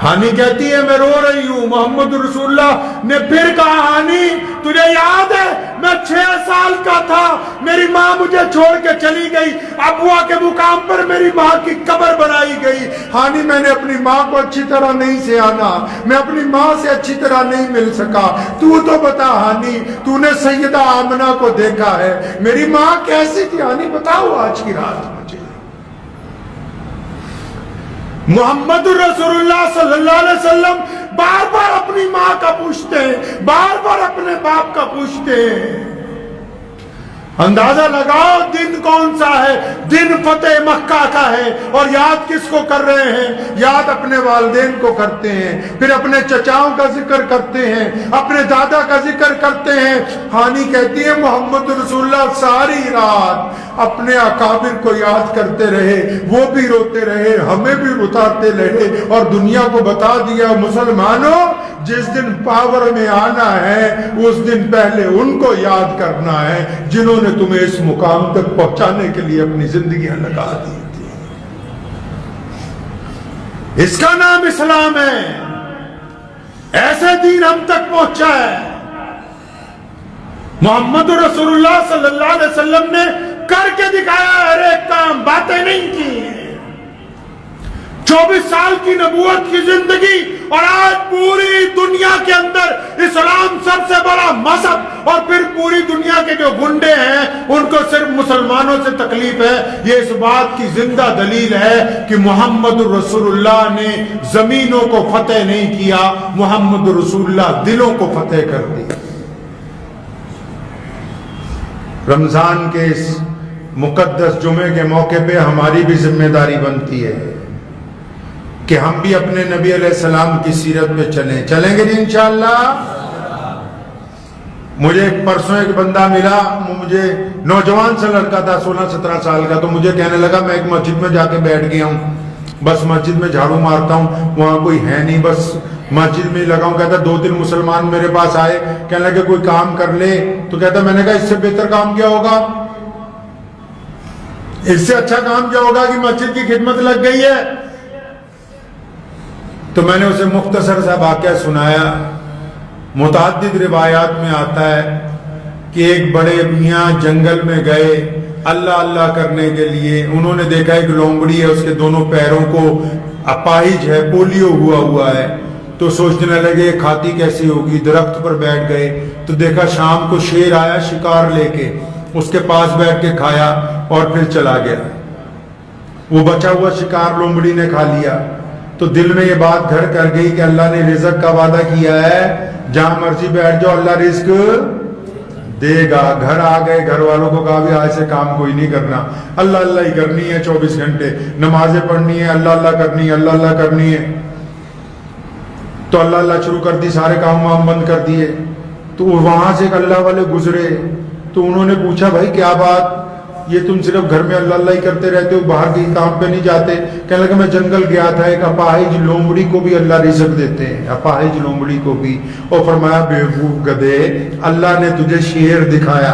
ہانی کہتی ہے میں رو رہی ہوں۔ محمد رسول اللہ نے پھر کہا ہانی تجھے یاد ہے میں 6 سال کا تھا، میری ماں مجھے چھوڑ کے چلی گئی، ابوا کے مقام پر میری ماں کی قبر بنائی گئی، ہانی میں نے اپنی ماں کو اچھی طرح نہیں سیانا، میں اپنی ماں سے اچھی طرح نہیں مل سکا، تو بتا ہانی تو نے سیدہ آمنہ کو دیکھا ہے، میری ماں کیسی تھی ہانی بتاؤ آج کی رات مجھے۔ محمد رسول اللہ صلی اللہ علیہ وسلم بار بار اپنی ماں کا پوچھتے ہیں، بار بار اپنے باپ کا پوچھتے ہیں۔ اندازہ لگاؤ دن کون سا ہے؟ دن فتح مکہ کا ہے. اور یاد کس کو کر رہے ہیں؟ یاد اپنے والدین کو کرتے ہیں، پھر اپنے چچاؤں کا ذکر کرتے ہیں، اپنے دادا کا ذکر کرتے ہیں. ہانی کہتی ہے محمد رسول اللہ ساری رات اپنے اکابر کو یاد کرتے رہے، وہ بھی روتے رہے، ہمیں بھی اتارتے رہے، اور دنیا کو بتا دیا مسلمانوں جس دن پاور میں آنا ہے اس دن پہلے ان کو یاد کرنا ہے جنہوں نے تمہیں اس مقام تک پہنچانے کے لیے اپنی زندگیاں لگا دی تھی. اس کا نام اسلام ہے. ایسے دین ہم تک پہنچا ہے. محمد رسول اللہ صلی اللہ علیہ وسلم نے کر کے دکھایا ہر ایک کام، باتیں نہیں کی. 24 سال کی نبوت کی زندگی، اور آج پوری دنیا کے اندر اسلام سب سے بڑا مذہب، اور پھر پوری دنیا کے جو گنڈے ہیں ان کو صرف مسلمانوں سے تکلیف ہے. یہ اس بات کی زندہ دلیل ہے کہ محمد رسول اللہ نے زمینوں کو فتح نہیں کیا، محمد رسول اللہ دلوں کو فتح کر دی. رمضان کے اس مقدس جمعے کے موقع پہ ہماری بھی ذمہ داری بنتی ہے کہ ہم بھی اپنے نبی علیہ السلام کی سیرت پہ چلیں گے جی انشاءاللہ. مجھے ایک پرسوں ایک بندہ ملا، مجھے نوجوان سے لڑکا تھا 16-17 سال کا، تو مجھے کہنے لگا میں ایک مسجد میں جا کے بیٹھ گیا ہوں، بس مسجد میں جھاڑو مارتا ہوں، وہاں کوئی ہے نہیں، بس مسجد میں لگا ہوں. کہتا 2 مسلمان میرے پاس آئے، کہنے لگے کوئی کام کر لے. تو کہتا میں نے کہا اس سے بہتر کام کیا ہوگا، اس سے اچھا کام کیا ہوگا کہ مسجد کی خدمت لگ گئی ہے. تو میں نے اسے مختصر سا واقعہ سنایا. متعدد روایات میں آتا ہے کہ ایک بڑے میاں جنگل میں گئے اللہ اللہ کرنے کے لیے. انہوں نے دیکھا ایک لومڑی ہے، اس کے دونوں پیروں کو اپاہج ہے، پولیو ہوا ہے. تو سوچنے لگے کھاتی کیسی ہوگی. درخت پر بیٹھ گئے تو دیکھا شام کو شیر آیا شکار لے کے، اس کے پاس بیٹھ کے کھایا اور پھر چلا گیا. وہ بچا ہوا شکار لومڑی نے کھا لیا. تو دل میں یہ بات گھر کر گئی کہ اللہ نے رزق کا وعدہ کیا ہے، جہاں مرضی بیٹھ جاؤ اللہ رزق دے گا. گھر آ گئے، گھر والوں کو کہا بھی آج سے کام کوئی نہیں کرنا، اللہ اللہ ہی کرنی ہے 24 گھنٹے، نمازیں پڑھنی ہے، اللہ اللہ کرنی ہے، اللہ اللہ کرنی ہے. تو اللہ اللہ شروع کر دی، سارے کام وام بند کر دیے. تو وہاں سے ایک اللہ والے گزرے، تو انہوں نے پوچھا بھائی کیا بات، یہ تم صرف گھر میں اللہ اللہ ہی کرتے رہتے ہو، باہر کہیں کام پہ نہیں جاتے؟ کہنے لگا میں جنگل گیا تھا، ایک اپاہج لومڑی کو بھی اللہ رزق دیتے ہیں، اپاہج لومڑی کو بھی. اور فرمایا بیوقوف گدھے، اللہ نے تجھے شیر دکھایا،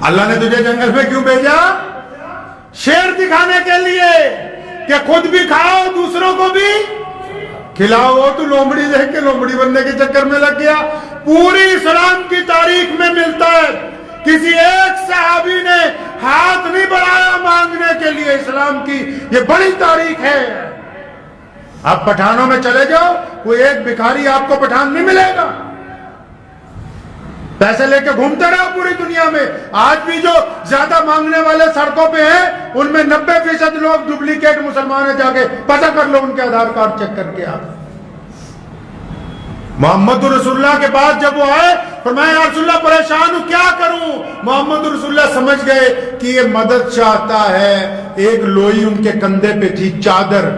اللہ نے تجھے جنگل میں کیوں بھیجا؟ شیر دکھانے کے لیے کہ خود بھی کھاؤ دوسروں کو بھی کھلاؤ. تو لومڑی دیکھ کے لومڑی بننے کے چکر میں لگ گیا. پوری اسلام کی تاریخ میں ملتا ہے کسی ایک صحابی نے ہاتھ نہیں بڑھایا مانگنے کے لیے. اسلام کی یہ بڑی تاریخ ہے. آپ پٹھانوں میں چلے جاؤ، کوئی ایک بھکاری آپ کو پٹھان نہیں ملے گا. پیسے لے کے گھومتے رہو پوری دنیا میں. آج بھی جو زیادہ مانگنے والے سڑکوں پہ ہیں ان میں 90% لوگ ڈپلیکیٹ مسلمان ہیں. جا کے پتہ کر لو ان کے آدھار کارڈ چیک کر کے. آپ محمد رسول اللہ کے بعد جب وہ آئے فرمایا یا رسول اللہ پریشان ہوں کیا کروں. محمد رسول اللہ سمجھ گئے کہ یہ مدد چاہتا ہے. ایک لوئی ان کے کندھے پہ تھی، چادر.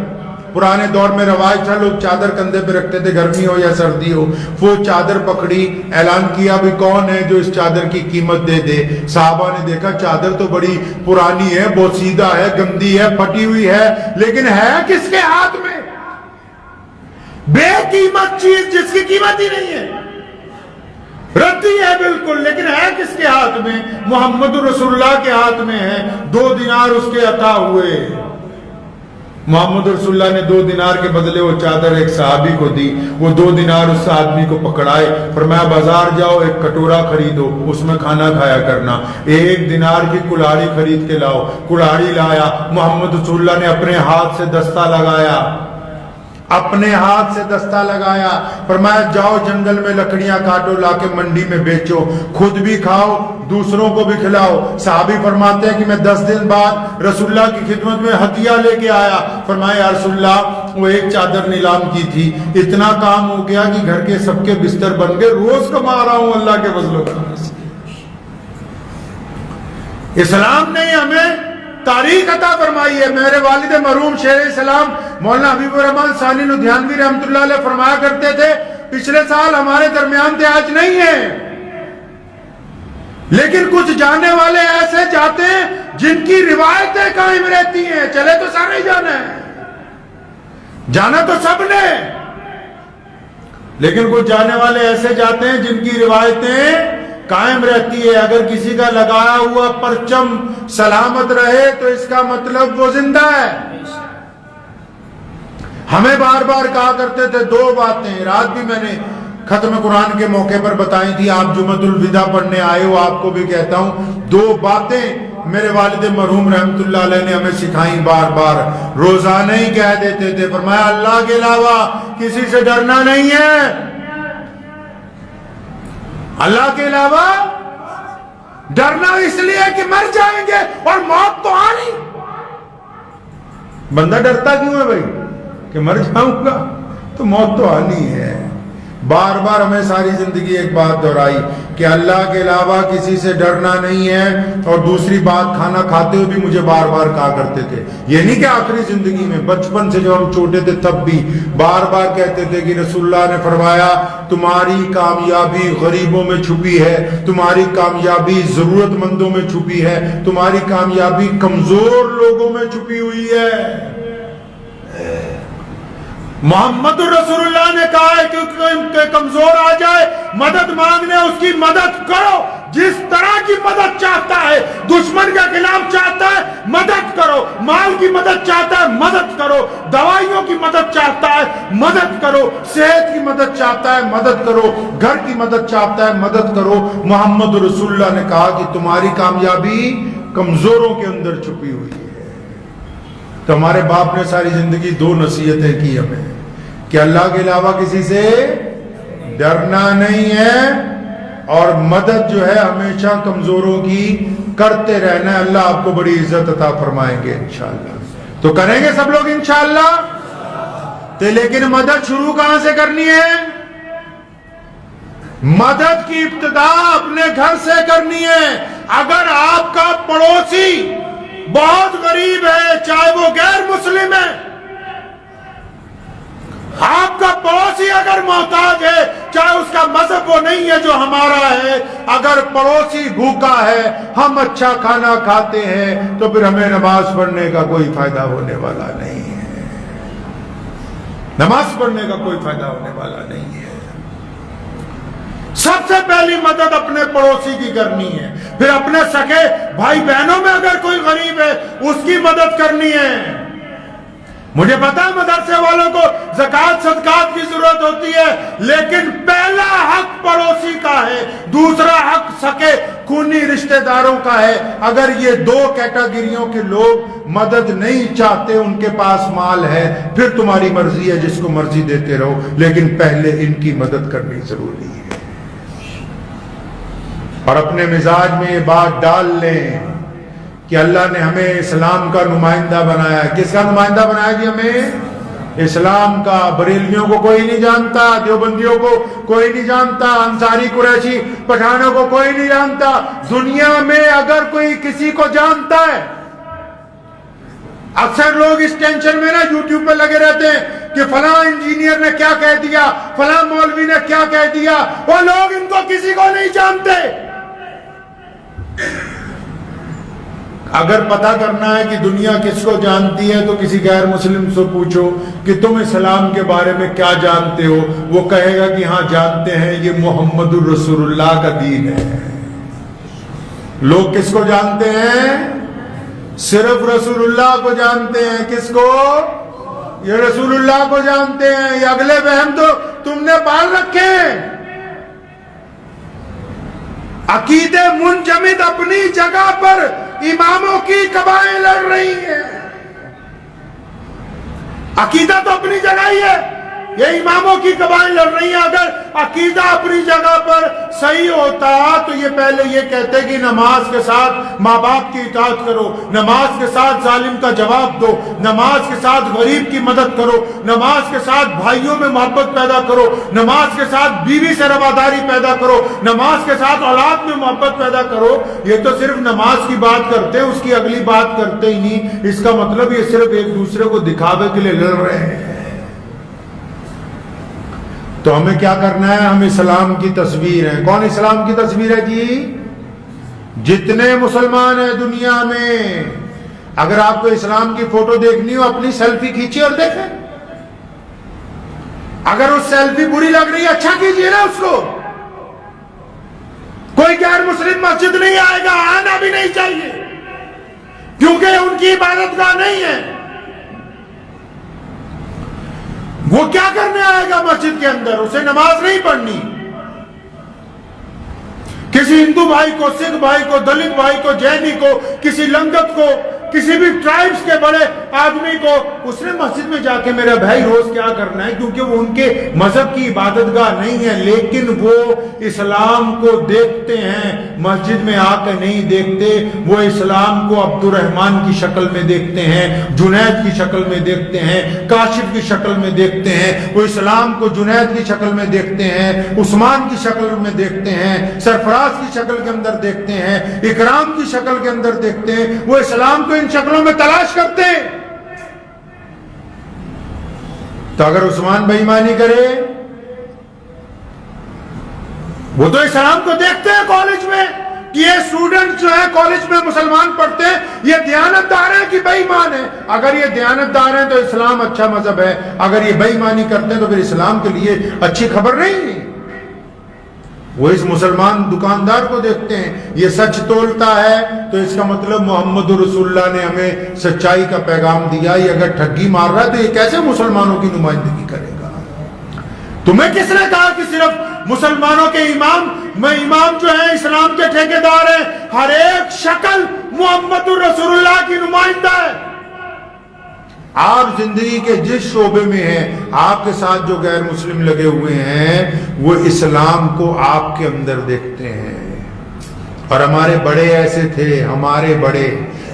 پرانے دور میں رواج تھا لوگ چادر کندھے پہ رکھتے تھے، گرمی ہو یا سردی ہو. وہ چادر پکڑی، اعلان کیا بھی کون ہے جو اس چادر کی قیمت دے دے. صحابہ نے دیکھا چادر تو بڑی پرانی ہے، بوسیدہ ہے، گندی ہے، پھٹی ہوئی ہے، لیکن ہے کس کے ہاتھ میں؟ بے قیمت چیز جس کی قیمت ہی نہیں ہے، ردی ہے بالکل، لیکن ہے کس کے ہاتھ میں؟ محمد رسول اللہ کے ہاتھ میں ہے. 2 دینار اس کے عطا ہوئے. محمد رسول اللہ نے 2 دینار کے بدلے وہ چادر ایک صحابی کو دی. وہ 2 دینار اس آدمی کو پکڑائے، فرمایا بازار جاؤ ایک کٹورا خریدو، اس میں کھانا کھایا کرنا. 1 دینار کی کلاڑی خرید کے لاؤ. کلاڑی لایا. محمد رسول اللہ نے اپنے ہاتھ سے دستہ لگایا، اپنے ہاتھ سے دستہ لگایا. فرمایا جاؤ جنگل میں لکڑیاں کاٹو، لا کے منڈی میں بیچو، خود بھی کھاؤ دوسروں کو بھی کھلاؤ. صحابی فرماتے ہیں کہ میں 10 دن بعد رسول اللہ کی خدمت میں ہدیہ لے کے آیا. فرمایا یا رسول اللہ وہ ایک چادر نیلام کی تھی، اتنا کام ہو گیا کہ گھر کے سب کے بستر بن گئے، روز کما رہا ہوں اللہ کے فضل و کرم سے. اسلام نے ہمیں تاریخ عطا فرمائی ہے. میرے والد مرحوم شیر اسلام مولانا حبیب الرحمان ثانی لدھیانوی رحمۃ اللہ علیہ فرمایا کرتے تھے پچھلے سال ہمارے درمیان تھے آج نہیں ہیں. لیکن کچھ جانے والے ایسے جاتے ہیں جن کی روایتیں قائم رہتی ہیں. چلے تو سارے ہی جانا ہے, جانا تو سب نے, لیکن کچھ جانے والے ایسے جاتے ہیں جن کی روایتیں قائم رہتی ہے. اگر کسی کا لگایا ہوا پرچم سلامت رہے تو اس کا مطلب وہ زندہ ہے. ہمیں بار بار کہا کرتے تھے دو باتیں, رات بھی میں نے ختم قرآن کے موقع پر بتائی تھی, آپ جمعۃ الوداع پڑھنے آئے ہو, آپ کو بھی کہتا ہوں, دو باتیں میرے والد مرحوم رحمت اللہ علیہ نے ہمیں سکھائیں, بار بار روزانہ ہی کہہ دیتے تھے. فرمایا اللہ کے علاوہ کسی سے ڈرنا نہیں ہے, اللہ کے علاوہ ڈرنا اس لیے کہ مر جائیں گے اور موت تو آنی. بندہ ڈرتا کیوں ہے بھائی کہ مر جاؤں گا, تو موت تو آنی ہے. بار بار ہمیں ساری زندگی ایک بات دہرائی کہ اللہ کے علاوہ کسی سے ڈرنا نہیں ہے. اور دوسری بات, کھانا کھاتے ہوئے بھی مجھے بار بار کہا کرتے تھے, یہ نہیں کہ آخری زندگی میں, بچپن سے جب ہم چھوٹے تھے تب بھی بار بار کہتے تھے کہ رسول اللہ نے فرمایا تمہاری کامیابی غریبوں میں چھپی ہے, تمہاری کامیابی ضرورت مندوں میں چھپی ہے, تمہاری کامیابی کمزور لوگوں میں چھپی ہوئی ہے. محمد رسول اللہ نے کہا ہے کہ کمزور آ جائے مدد مانگنے, اس کی مدد کرو. جس طرح کی مدد چاہتا ہے, دشمن کے خلاف چاہتا ہے مدد کرو, مال کی مدد چاہتا ہے مدد کرو, دوائیوں کی مدد چاہتا ہے مدد کرو, صحت کی مدد چاہتا ہے مدد کرو, گھر کی مدد چاہتا ہے مدد کرو. محمد رسول اللہ نے کہا کہ تمہاری کامیابی کمزوروں کے اندر چھپی ہوئی ہے. تو ہمارے باپ نے ساری زندگی دو نصیحتیں کی ہمیں کہ اللہ کے علاوہ کسی سے ڈرنا نہیں ہے, اور مدد جو ہے ہمیشہ کمزوروں کی کرتے رہنا ہے. اللہ آپ کو بڑی عزت عطا فرمائیں گے انشاءاللہ. تو کریں گے سب لوگ انشاءاللہ. تو لیکن مدد شروع کہاں سے کرنی ہے؟ مدد کی ابتدا اپنے گھر سے کرنی ہے. اگر آپ کا پڑوسی بہت غریب ہے, چاہے وہ غیر مسلم ہے, آپ کا پڑوسی اگر محتاج ہے, چاہے اس کا مذہب وہ نہیں ہے جو ہمارا ہے, اگر پڑوسی بھوکا ہے, ہم اچھا کھانا کھاتے ہیں, تو پھر ہمیں نماز پڑھنے کا کوئی فائدہ ہونے والا نہیں ہے. نماز پڑھنے کا کوئی فائدہ ہونے والا نہیں ہے. سب سے پہلی مدد اپنے پڑوسی کی کرنی ہے, پھر اپنے سکے بھائی بہنوں میں اگر کوئی غریب ہے اس کی مدد کرنی ہے. مجھے پتا ہے مدرسے والوں کو زکوٰۃ صدقات کی ضرورت ہوتی ہے, لیکن پہلا حق پڑوسی کا ہے, دوسرا حق سکے خونی رشتہ داروں کا ہے. اگر یہ دو کیٹیگریوں کے لوگ مدد نہیں چاہتے, ان کے پاس مال ہے, پھر تمہاری مرضی ہے, جس کو مرضی دیتے رہو, لیکن پہلے ان کی مدد کرنی ضروری ہے. اور اپنے مزاج میں یہ بات ڈال لیں کہ اللہ نے ہمیں اسلام کا نمائندہ بنایا ہے. کس کا نمائندہ بنایا جی ہمیں؟ اسلام کا. بریلویوں کو کوئی نہیں جانتا, دیوبندیوں کو کوئی نہیں جانتا, انصاری قریشی پٹھانوں کو کوئی نہیں جانتا. دنیا میں اگر کوئی کسی کو جانتا ہے, اکثر لوگ اس ٹینشن میں نا یوٹیوب پہ لگے رہتے ہیں کہ فلاں انجینئر نے کیا کہہ دیا, فلاں مولوی نے کیا کہہ دیا. وہ لوگ ان کو کسی کو نہیں جانتے. اگر پتہ کرنا ہے کہ دنیا کس کو جانتی ہے تو کسی غیر مسلم سے پوچھو کہ تم اسلام کے بارے میں کیا جانتے ہو, وہ کہے گا کہ ہاں جانتے ہیں, یہ محمد الرسول اللہ کا دین ہے. لوگ کس کو جانتے ہیں؟ صرف رسول اللہ کو جانتے ہیں. کس کو؟ یہ رسول اللہ کو جانتے ہیں. یہ اگلے وہم تو تم نے پال رکھے ہیں. عقیدے منجمد اپنی جگہ پر اماموں کی قبائیں لڑ رہی ہیں. عقیدہ تو اپنی جگہ ہی ہے, یہ اماموں کی قبائل لڑ رہی ہیں. اگر عقیدہ اپنی جگہ پر صحیح ہوتا تو یہ پہلے یہ کہتے کہ نماز کے ساتھ ماں باپ کی اطاعت کرو, نماز کے ساتھ ظالم کا جواب دو, نماز کے ساتھ غریب کی مدد کرو, نماز کے ساتھ بھائیوں میں محبت پیدا کرو, نماز کے ساتھ بیوی سے رواداری پیدا کرو, نماز کے ساتھ اولاد میں محبت پیدا کرو. یہ تو صرف نماز کی بات کرتے ہیں, اس کی اگلی بات کرتے ہی نہیں. اس کا مطلب یہ صرف ایک دوسرے کو دکھاوے کے لیے لڑ رہے ہیں. تو ہمیں کیا کرنا ہے؟ ہم اسلام کی تصویر ہیں. کون اسلام کی تصویر ہے جی؟ جتنے مسلمان ہیں دنیا میں, اگر آپ کو اسلام کی فوٹو دیکھنی ہو اپنی سیلفی کھینچیے اور دیکھیں. اگر اس سیلفی بری لگ رہی ہے اچھا کیجیے نا اس کو. کوئی غیر مسلم مسجد نہیں آئے گا, آنا بھی نہیں چاہیے, کیونکہ ان کی عبادت گاہ نہیں ہے. وہ کیا کرنے آئے گا مسجد کے اندر؟ اسے نماز نہیں پڑھنی. کسی ہندو بھائی کو, سکھ بھائی کو, دلت بھائی کو, جینی کو, کسی لنگت کو, کسی بھی ٹرائبز کے بڑے آدمی کو, اس نے مسجد میں جا کے میرا بھائی روز کیا کرنا ہے؟ کیونکہ وہ ان کے مذہب کی عبادت گاہ نہیں ہے, لیکن وہ اسلام کو دیکھتے ہیں. مسجد میں آ کے نہیں دیکھتے, وہ اسلام کو عبد الرحمن کی شکل میں دیکھتے ہیں, جنید کی شکل میں دیکھتے ہیں, کاشف کی شکل میں دیکھتے ہیں. وہ اسلام کو جنید کی شکل میں دیکھتے ہیں, عثمان کی شکل میں دیکھتے ہیں, سرفراز کی شکل کے اندر دیکھتے ہیں, اکرام کی شکل کے اندر دیکھتے ہیں. وہ اسلام کو ان شکلوں میں تلاش کرتے ہیں. تو اگر عثمان بے ایمانی کرے, وہ تو اسلام کو دیکھتے ہیں کالج میں کہ یہ اسٹوڈنٹ جو ہے کالج میں مسلمان پڑھتے ہیں, یہ دیانتدار ہیں کہ بے ایمان ہیں. اگر یہ دیانتدار ہیں تو اسلام اچھا مذہب ہے, اگر یہ بے ایمانی کرتے ہیں تو پھر اسلام کے لیے اچھی خبر نہیں ہے. وہ اس مسلمان دکاندار کو دیکھتے ہیں, یہ سچ تولتا ہے تو اس کا مطلب محمد رسول اللہ نے ہمیں سچائی کا پیغام دیا. یہ اگر ٹھگی مار رہا ہے تو یہ کیسے مسلمانوں کی نمائندگی کرے گا؟ تمہیں کس نے کہا کہ صرف مسلمانوں کے امام جو ہیں اسلام کے ٹھیکیدار ہیں؟ ہر ایک شکل محمد رسول اللہ کی نمائندہ ہے. آپ زندگی کے جس شعبے میں ہیں, آپ کے ساتھ جو غیر مسلم لگے ہوئے ہیں وہ اسلام کو آپ کے اندر دیکھتے ہیں. اور ہمارے بڑے ایسے تھے, ہمارے بڑے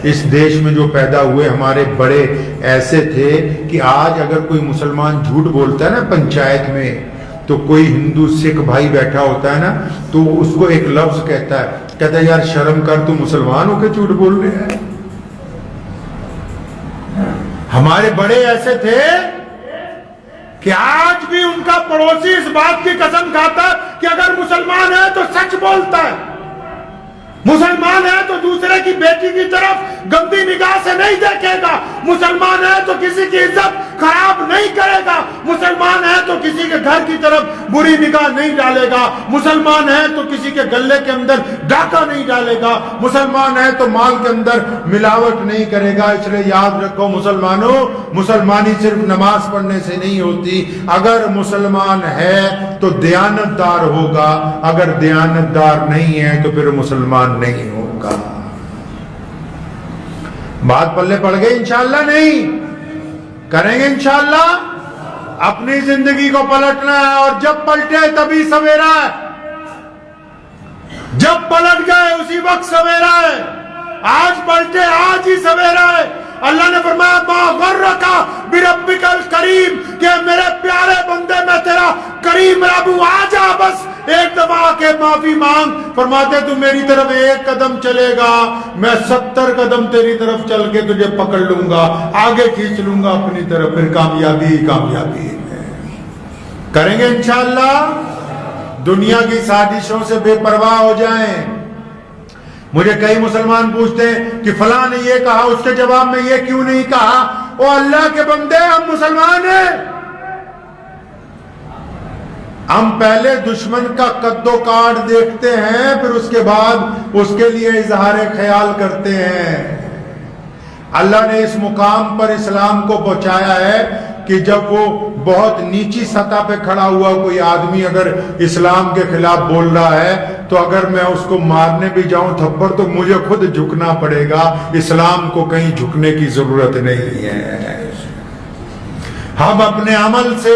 اس دیش میں جو پیدا ہوئے ہمارے بڑے ایسے تھے کہ آج اگر کوئی مسلمان جھوٹ بولتا ہے نا پنچایت میں, تو کوئی ہندو سکھ بھائی بیٹھا ہوتا ہے نا تو اس کو ایک لفظ کہتا ہے یار شرم کر, تو مسلمان ہو کے جھوٹ بول رہے ہیں. ہمارے بڑے ایسے تھے کہ آج بھی ان کا پڑوسی اس بات کی قسم کھاتا ہے کہ اگر مسلمان ہے تو سچ بولتا ہے, مسلمان ہے تو دوسرے کی بیٹی کی طرف گندی نگاہ سے نہیں دیکھے گا, مسلمان ہے تو کسی کی عزت خراب نہیں کرے گا, مسلمان ہے تو کسی کے گھر کی طرف بری نگاہ نہیں ڈالے گا, مسلمان ہے تو کسی کے گلے کے اندر ڈاکہ نہیں ڈالے گا, مسلمان ہے تو مال کے اندر ملاوٹ نہیں کرے گا. اس لیے یاد رکھو مسلمانوں, مسلمانی صرف نماز پڑھنے سے نہیں ہوتی. اگر مسلمان ہے تو دیانتدار ہوگا, اگر دیانتدار نہیں ہے تو پھر مسلمان نہیں ہوگا. بات پلے پڑ گئی؟ انشاءاللہ نہیں کریں گے. انشاءاللہ اپنی زندگی کو پلٹنا ہے, اور جب پلٹے تبھی سویرا ہے. جب پلٹ گئے اسی وقت سویرا ہے. آج پلٹے آج ہی سویرا ہے. اللہ نے فرمایا ما غرکا بربک الکریم, کہ میرے پیارے بندے میں تیرا کریم رب ہوں, آ جا بس ایک دفعہ آ کے معافی مانگ. فرماتے تو میری طرف ایک قدم چلے گا, میں 70 قدم تیری طرف چل کے تجھے پکڑ لوں گا, آگے کھینچ لوں گا اپنی طرف. پھر کامیابی کامیابی کریں گے انشاءاللہ. دنیا کی سازشوں سے بے پرواہ ہو جائیں. مجھے کئی مسلمان پوچھتے ہیں کہ فلاں نے یہ کہا, اس کے جواب میں یہ کیوں نہیں کہا؟ او اللہ کے بندے, ہم مسلمان ہیں. ہم پہلے دشمن کا قد و کاٹ دیکھتے ہیں, پھر اس کے بعد اس کے لیے اظہار خیال کرتے ہیں. اللہ نے اس مقام پر اسلام کو پہنچایا ہے کہ جب وہ بہت نیچی سطح پہ کھڑا ہوا کوئی آدمی اگر اسلام کے خلاف بول رہا ہے, تو اگر میں اس کو مارنے بھی جاؤں تھپڑ تو مجھے خود جھکنا پڑے گا. اسلام کو کہیں جھکنے کی ضرورت نہیں ہے. ہم اپنے عمل سے